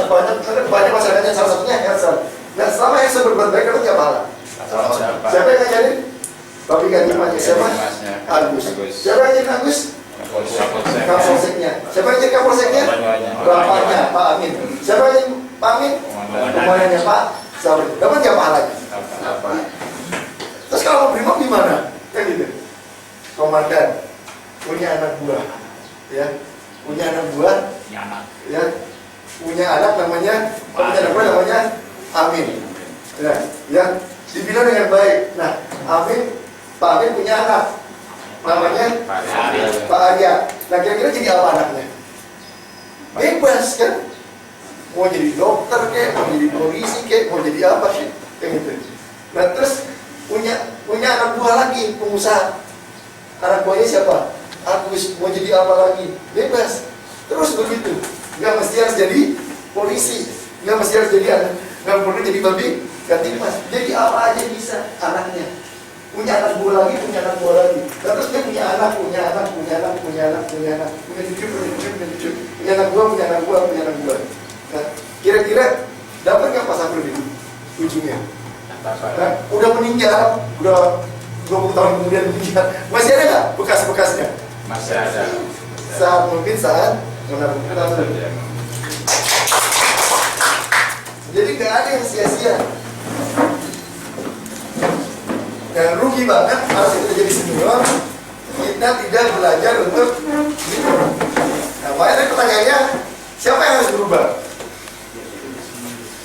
banyak masyarakatnya, salah satunya Hersan. Nah, selama Hersan berbuat baik, dapat nggak pahala? Siapa yang ngajarin? Babi Katimasnya, siapa? Agus. Siapa yang jadi Agus? Kapolseknya. Siapa yang jadi kapolseknya? Bapaknya, Pak Amin. Siapa yang jadi Pak Amin? Komandannya Pak Safrudin. Dapat nggak pahalanya? Dapat. Terus kalau mau brimob gimana? Kan gitu. Komandan punya anak buah, ya, punya anak buah, ya, punya anak namanya Amin. Ya, dibina dengan baik. Nah, Pak Amin punya anak namanya Pak Arya. Nah, kira-kira jadi apa anaknya? Bebas kan? Mau jadi dokter kek, mau jadi polisi kek, mau jadi apa sih? Kayak gitu. Nah, terus punya anak buah lagi, pengusaha. Anak buahnya siapa? Agus. Mau jadi apa lagi? Bebas. Terus begitu. Nggak mesti harus jadi polisi, nggak mesti harus jadi anak, nggak perlu jadi Babi Katimas. Jadi apa aja bisa anaknya. Punya anak buah lagi, punya anak buah lagi. Terus dia punya anak, punya cucu, punya anak buah. Nah, kira-kira dapat nggak Pak Safrudin ujungnya? Nah, udah meninggal, udah 20 tahun kemudian meninggal, masih ada nggak bekas-bekasnya? Masih ada. Saat menabung. Jadi nggak ada yang sia-sia. Dan rugi banget harus kita jadi senior, kita tidak belajar untuk gitu. Nah, makanya pertanyaannya, siapa yang harus berubah?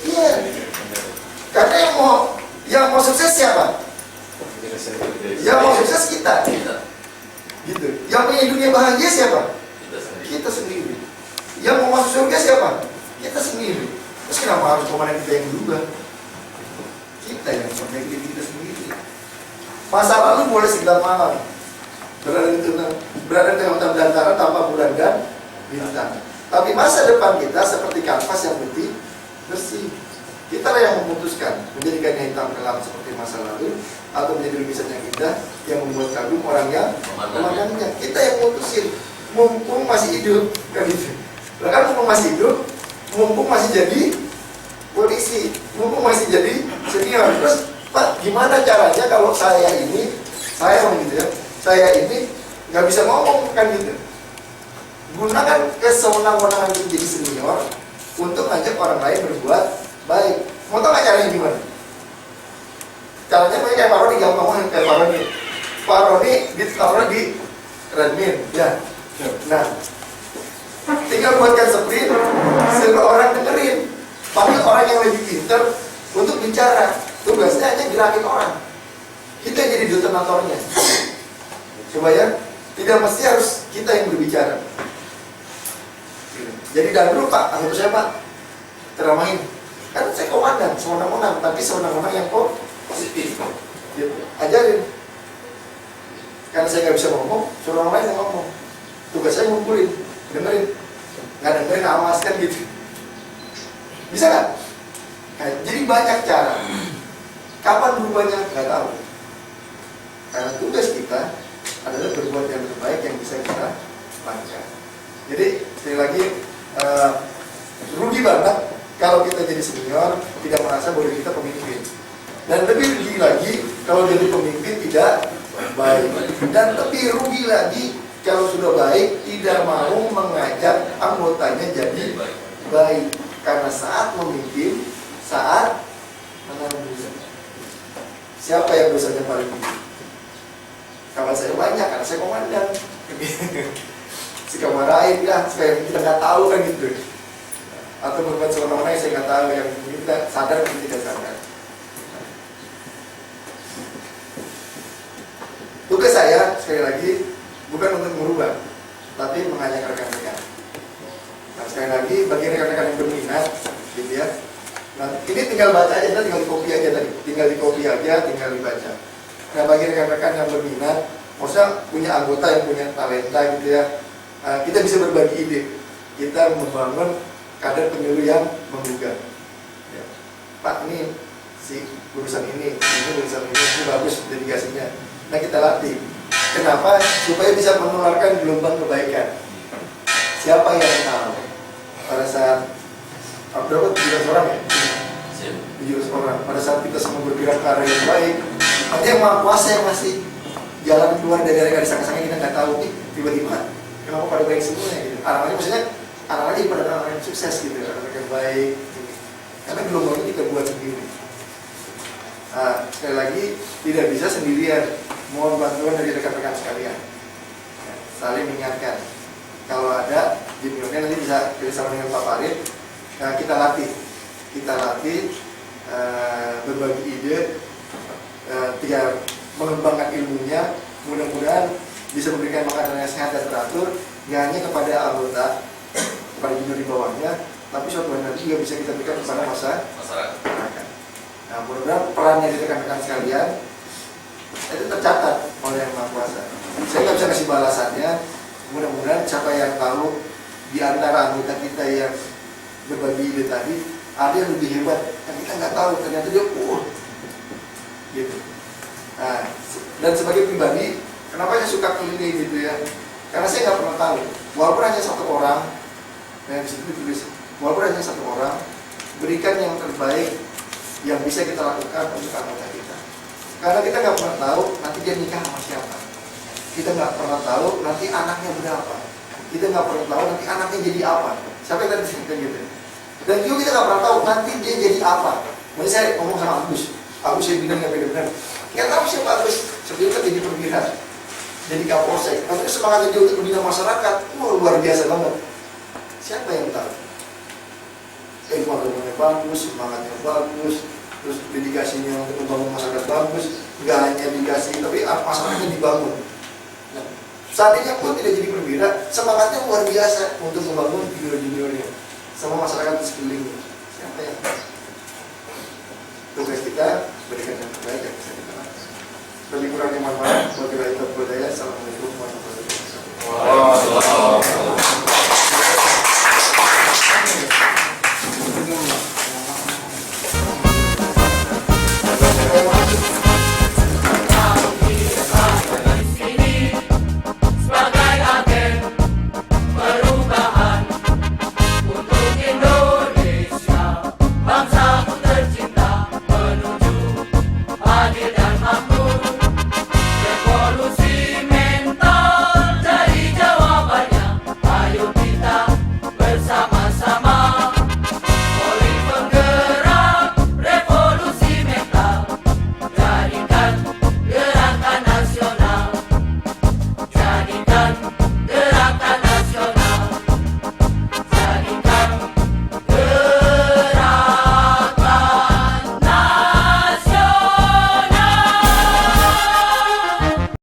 Iya. Karena yang mau sukses siapa? Yang mau sukses kita. Gitu. Yang punya dunia bahagia siapa? Kita sendiri. Yang mau masuk surga siapa? Kita sendiri. Terus kenapa harus komandan kita yang berubah? Kita yang memperbaiki diri kita sendiri. Masa lalu boleh sekedar malam, berada di tengah belantara tanpa bulan dan bintang. Tapi masa depan kita seperti kanvas yang putih bersih. Kita lah yang memutuskan menjadikannya hitam kelam seperti masa lalu, atau menjadi lukisan yang indah yang membuat kagum orang yang memandangnya. Kita yang memutusin, mumpung masih hidup, kan gitu. Kan mumpung masih hidup, mumpung masih jadi polisi, mumpung masih jadi senior. Terus Pak, gimana caranya kalau saya ini nggak bisa ngomong kan gitu. Gunakan kesewenang-wenangan menjadi senior untuk ngajak orang lain berbuat baik. Mau tau nggak caranya gimana? Caranya kayak Paroni, gampang kayak Paroni. Paroni ditaruh di Redmin, ya. Nah, tinggal buatkan sprint, semua orang dengerin. Panggil orang yang lebih pintar untuk bicara. Tugasnya hanya gerakin orang. Kita yang jadi detonatornya. Coba ya, tidak mesti harus kita yang berbicara. Jadi dan dulu Pak, anggota saya Pak, teramain. Kan saya komandan, sewenang-wenang, tapi sewenang-wenang yang positif. Gitu. Ajarin. Karena saya nggak bisa ngomong, suruh orang lain yang ngomong. Tugas saya ngumpulin, dengerin. Nggak dengerin, awas kan gitu. Bisa nggak? Nah, jadi banyak cara. Kapan berubahnya? Nggak tahu. Karena tugas kita adalah berbuat yang terbaik yang bisa kita lakukan. Jadi sekali lagi rugi banget kalau kita jadi senior tidak merasa bahwa kita pemimpin. Dan lebih rugi lagi kalau jadi pemimpin tidak baik. Dan lebih rugi lagi kalau sudah baik tidak mau mengajak anggotanya jadi baik. Karena saat memimpin, saat menanggung dosa. Siapa yang dosanya paling tinggi? Kawan saya banyak, karena saya komandan. Suka marahin lah, supaya kita nggak tahu kan gitu. Atau berbuat seorang-orang yang saya nggak tahu, yang kita sadar atau tidak sadar. Tugas saya, sekali lagi, bukan untuk merubah, tapi mengajak rekan-rekan. Nah, sekali lagi, bagi rekan-rekan yang berminat, gitu ya. Nah, ini tinggal baca aja, tinggal di copy aja tadi. Tinggal di copy aja, tinggal dibaca. Nah, bagi rekan-rekan yang berminat, maksudnya punya anggota yang punya talenta gitu ya, kita bisa berbagi ide. Kita membangun kader penyuluh yang menggugah. Ya. Pak, ini si urusan ini bagus dedikasinya. Nah, kita latih. Kenapa? Supaya bisa menularkan gelombang kebaikan. Siapa yang tahu pada saat berapa 17 orang ya? 17 orang. Pada saat kita semua bergerak ke arah yang baik, ada yang Maha Kuasa yang masih jalan keluar dari area disangka-sangka kita nggak tahu. Tiba-tiba kenapa pada baik semuanya gitu. Arahnya maksudnya arahnya pada orang yang sukses gitu, orang yang baik. Gitu. Karena gelombangnya kita buat sendiri. Nah, sekali lagi tidak bisa sendirian. Mohon bantuan dari rekan-rekan sekalian. Saling mengingatkan. Kalau ada juniornya nanti bisa bersama dengan Pak Farid. Nah, kita latih berbagi ide, tidak mengembangkan ilmunya. Mudah-mudahan bisa memberikan makanan yang sehat dan teratur, nggak hanya kepada anggota, kepada junior di bawahnya, tapi suatu hari nanti juga bisa kita berikan kepada masyarakat. Nah, mudah-mudahan perannya di rekan-rekan sekalian itu tercatat oleh Yang Maha Kuasa. Saya nggak bisa kasih balasannya. Mudah-mudahan siapa yang tahu di antara anggota kita yang berbagi ide tadi ada yang lebih hebat yang kita nggak tahu, ternyata dia gitu. Nah, dan sebagai pribadi, kenapa saya suka keliling gitu ya? Karena saya nggak pernah tahu. Walaupun hanya satu orang, yang disitu ditulis, walaupun hanya satu orang, berikan yang terbaik yang bisa kita lakukan untuk anggota kita. Karena kita nggak pernah tahu nanti dia nikah sama siapa. Kita nggak pernah tahu nanti anaknya berapa. Kita nggak pernah tahu nanti anaknya jadi apa. Siapa yang tadi cerita gitu. Dan juga kita nggak pernah tahu nanti dia jadi apa. Misalnya saya ngomong sama Agus saya bilang nggak benar-benar. Nggak tahu siapa Agus. Sebelumnya kan jadi perwira, jadi Kapolsek. Tapi semangatnya dia untuk membina masyarakat, luar biasa banget. Siapa yang tahu? Informasinya bagus, semangatnya bagus, terus dedikasinya untuk membangun masyarakat bagus. Nggak hanya dedikasi, tapi masyarakatnya dibangun. Nah, saatnya pun tidak jadi perwira, semangatnya luar biasa untuk membangun junior-juniornya sama masyarakat di sekelilingnya. Siapa yang tahu? Tugas kita berikan yang terbaik yang bisa kita lakukan. Lebih kurangnya mohon maaf. Wabillahi taufiq wal hidayah. Assalamualaikum warahmatullahi wabarakatuh.